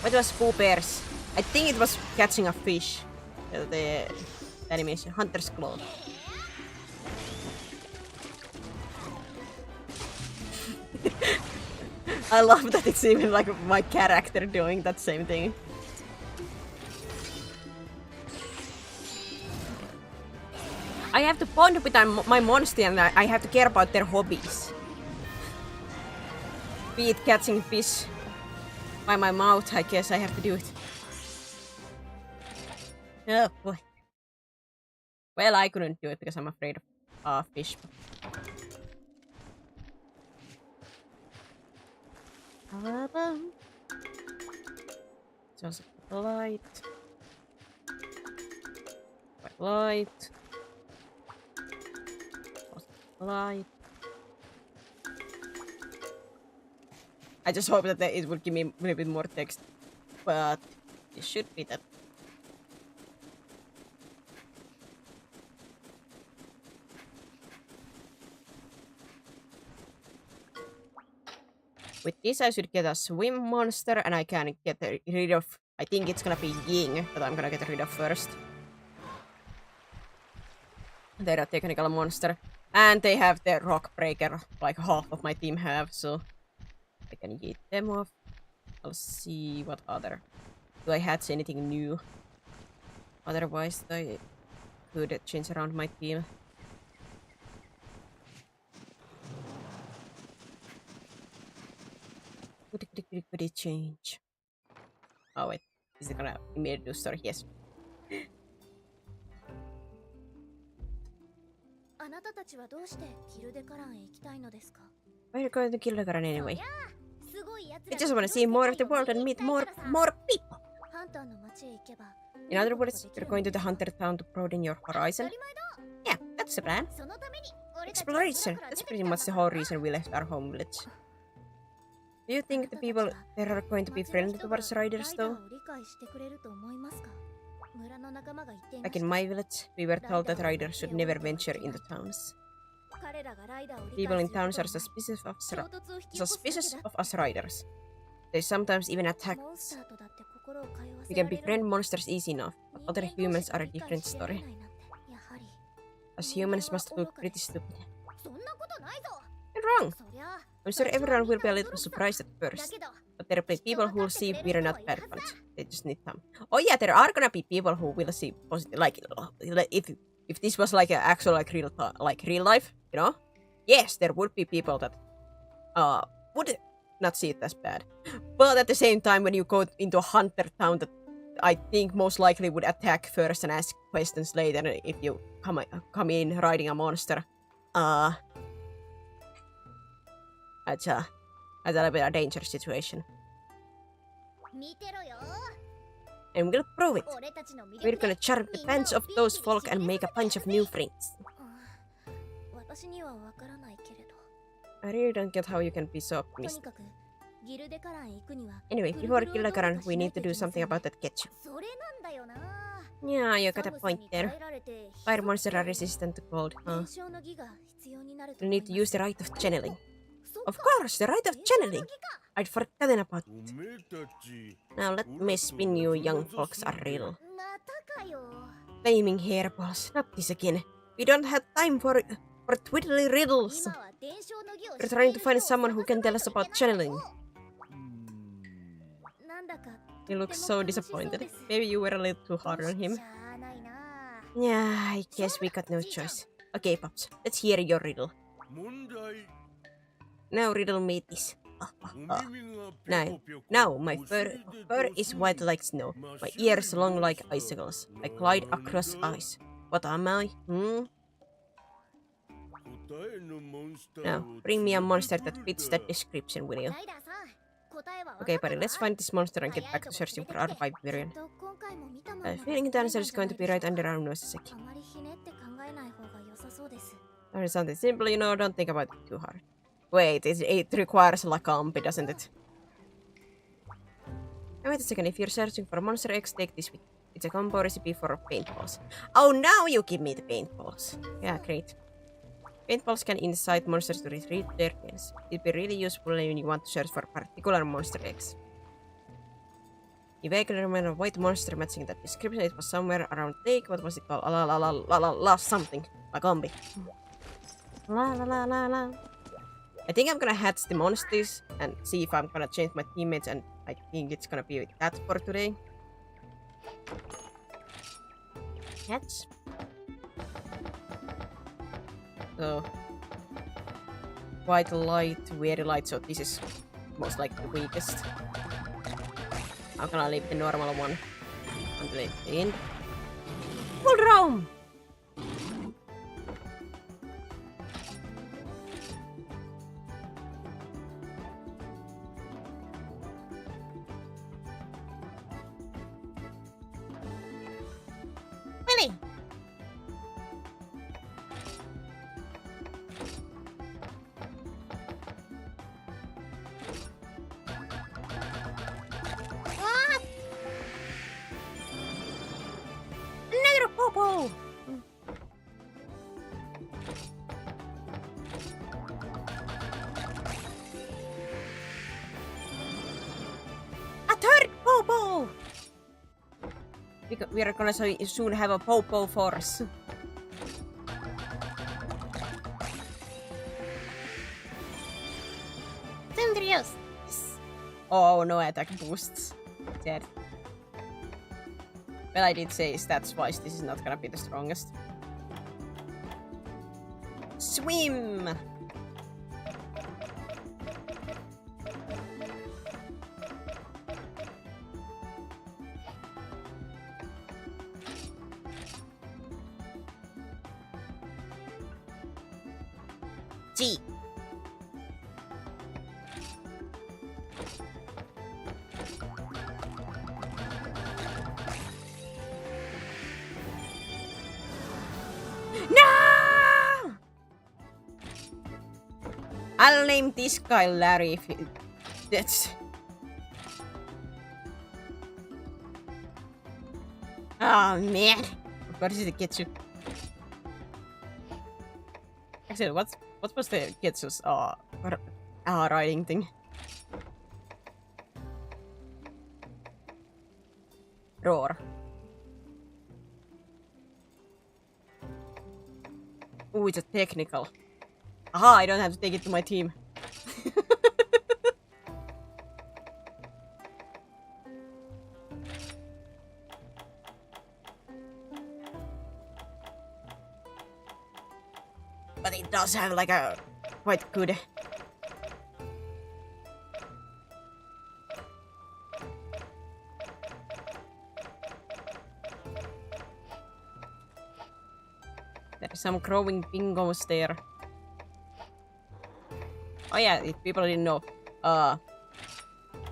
What was Pooh Bear's? I think it was catching a fish. The animation. Hunter's Claw. I love that it's even like my character doing that same thing. I have to bond with my monster and I have to care about their hobbies. Be it catching fish by my mouth, I guess I have to do it. Oh boy. Well, I couldn't do it because I'm afraid of fish. Just light. Light. Light. I just hope that it would give me a little bit more text, but it should be that. With this, I should get a swim monster, and I can get rid of. I think it's gonna be Ying that I'm gonna get rid of first. They're a technical monster. And they have the rock breaker, like half of my team have, so I can eat them off. I'll see what other. Do I hatch anything new? Otherwise, I could change around my team. Could it change? Oh wait, is it gonna immediately do story? Yes. あなたたちはどうしてギルデカランへ行きたいのですか Why are you going to kill the Karan anyway? すごい奴 I ら just wanna see more of the world and meet more people. ハンターの街へ行けば In other words, you're going to the Hunter Town to broaden your horizon? Yeah, that's the plan. そのために俺たち Exploration. That's pretty much the whole reason we left our home village. Do you think the people there are going to be friendly towards riders though? 理解してくれると思いますか Back in my village, we were told that riders should never venture into towns. People in towns are suspicious of us riders. They sometimes even attack us. We can befriend monsters easy enough, but other humans are a different story. Us humans must look pretty stupid. You're wrong! I'm sure everyone will be a little surprised at first. But there will be people who will see we're not bad ones. They just need time. Oh yeah, there are gonna be people who will see positive, like if this was like an actual like real life, you know? Yes, there would be people that would not see it as bad. But at the same time, when you go into a hunter town, that I think most likely would attack first and ask questions later if you come in riding a monster. That's a little bit of a dangerous situation. And we'll prove it. We're gonna charm the bunch of those folk and make a bunch of new friends. I really don't get how you can be so optimistic. Anyway, before Gilagaran, we need to do something about that ketchup. Yeah, you got a point there. Fire monsters are resistant to cold, huh? You need to use the rite of channeling. Of course, the rite of channeling! I'd forgotten about it. Now let me spin you young folks a riddle. Flaming hairballs, not this again. We don't have time for twiddly riddles. We're trying to find someone who can tell us about channeling. He looks so disappointed. Maybe you were a little too hard on him. Yeah, I guess we got no choice. Okay, Pops, let's hear your riddle. Now riddle me this. Now my fur is white like snow. My ears long like icicles. I glide across ice. What am I? Now, bring me a monster that fits that description, will you? Okay, buddy, let's find this monster and get back to searching for our Viperion. I have a feeling the answer is going to be right under our noses again. Or something simple, you know, don't think about it too hard. Wait, it requires Lacampi, doesn't it? And wait a second, if you're searching for Monster X, take this with you. It's a combo recipe for paintballs. Oh, now you give me the paintballs. Yeah, great. Paintballs can incite monsters to retreat their gains. It'd be really useful when you want to search for a particular Monster X. You vaguely remember a white monster matching that description. It was somewhere around the lake. What was it called? La la la la la la something. Magombi. La la la la la. I think I'm gonna hatch the Monsties and see if I'm gonna change my teammates, and I think it's gonna be that for today. Hatch. So quite light, very light, so this is most like the weakest. I'm gonna leave the normal one until the end. Full roam! Willy! What? Another popo! A third popo! We are gonna soon have a popo force. Sundrios. Oh, no attack boosts. Dead. Well, I did say stats-wise this is not gonna be the strongest. Swim! G. No! I'll name this guy Larry if that's... Oh man! What is the Kitsu? Actually, what was the Kitsu's riding thing? Roar. Ooh, it's a technical. Aha, I don't have to take it to my team. But it does have like a quite good... There's some growing bingos there. Oh yeah, if people didn't know,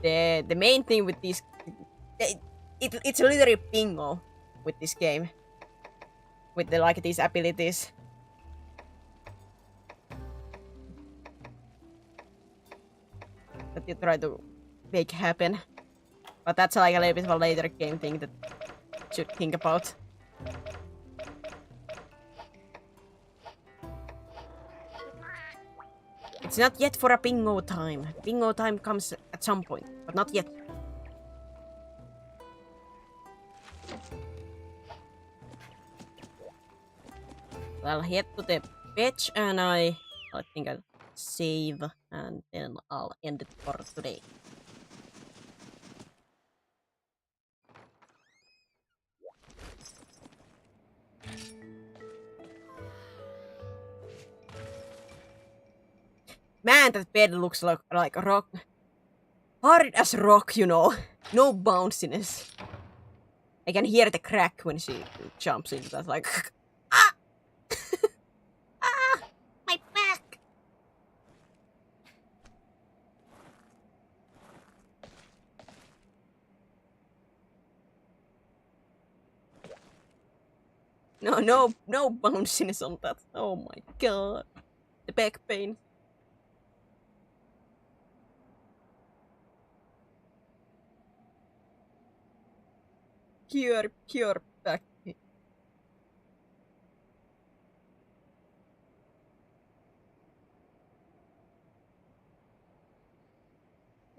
the main thing with this, it's literally bingo with this game, with the like these abilities. That you try to make happen, but that's like a little bit of a later game thing that you should think about. It's not yet for a bingo time. Bingo time comes at some point, but not yet. I'll head to the beach and I think I'll save and then I'll end it for today. Man, that bed looks like a rock. Hard as rock, you know. No bounciness. I can hear the crack when she jumps into that, like... Ah! Ah! My back! No bounciness on that. Oh my god. The back pain. Pure back pain.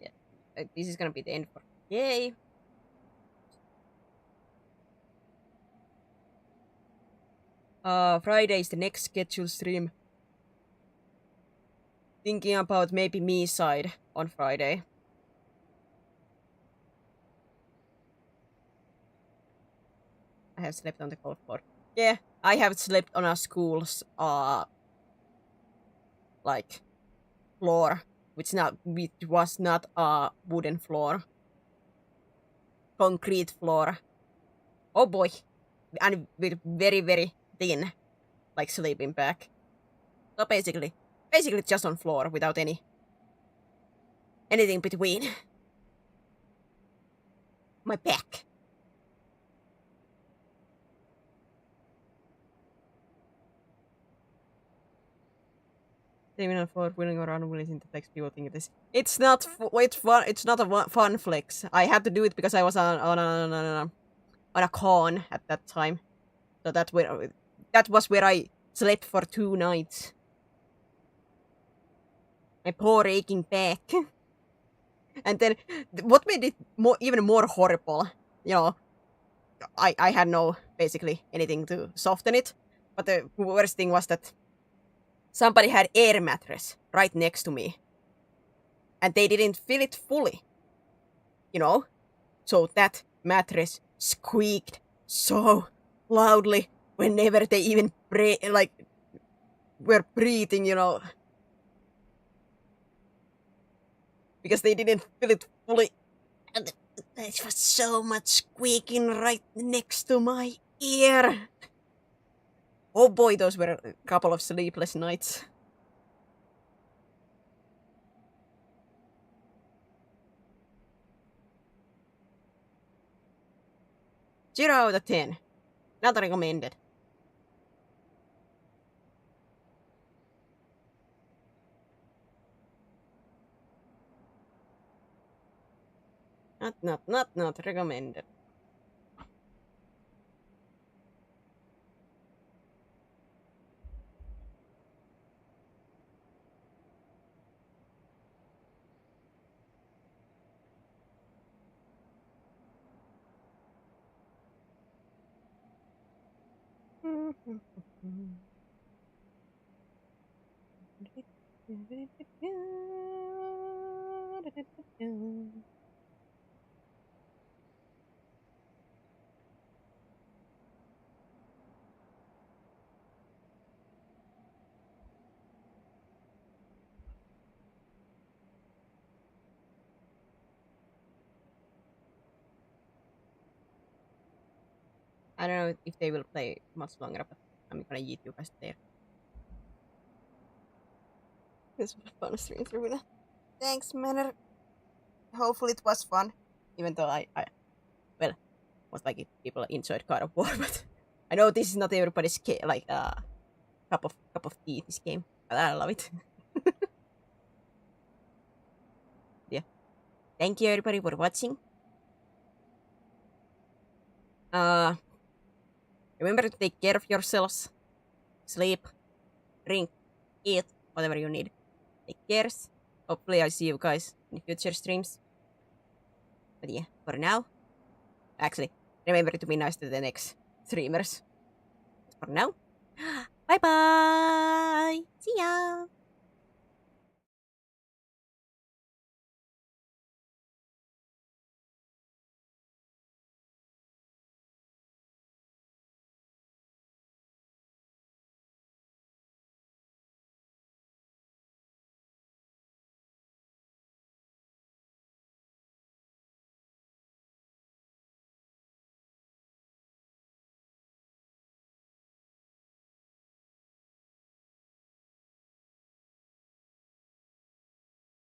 Yeah, this is gonna be the end for today. Friday is the next scheduled stream. Thinking about maybe me side on Friday. I have slept on the cold floor. Yeah, I have slept on a school's like floor, which was not a wooden floor. Concrete floor. Oh boy. And with very, very thin, like sleeping bag. So basically just on floor without anything between. My back. Even for willing or unwilling to flex, people think this. It's not. It's fun. It's not a fun flex. I had to do it because I was on a con at that time. So that was where I slept for 2 nights. My poor aching back. And then what made it even more horrible, you know, I had no basically anything to soften it. But the worst thing was that somebody had air mattress right next to me. And they didn't fill it fully. You know? So that mattress squeaked so loudly whenever they even were breathing, you know. Because they didn't fill it fully. And there was so much squeaking right next to my ear. Oh boy, those were a couple of sleepless nights. Zero out of 10. Not recommended. Not recommended. I don't know if they will play much longer, but I'm gonna eat you guys there. This was a fun stream through. Thanks, Manner. Hopefully it was fun. Even though I was like if people enjoyed God of War, but I know this is not everybody's cup of tea, this game. But I love it. Yeah. Thank you everybody for watching. Remember to take care of yourselves. Sleep, drink, eat, whatever you need. Take care. Hopefully I see you guys in future streams. But yeah, for now, actually, remember to be nice to the next streamers. For now, bye bye! See ya!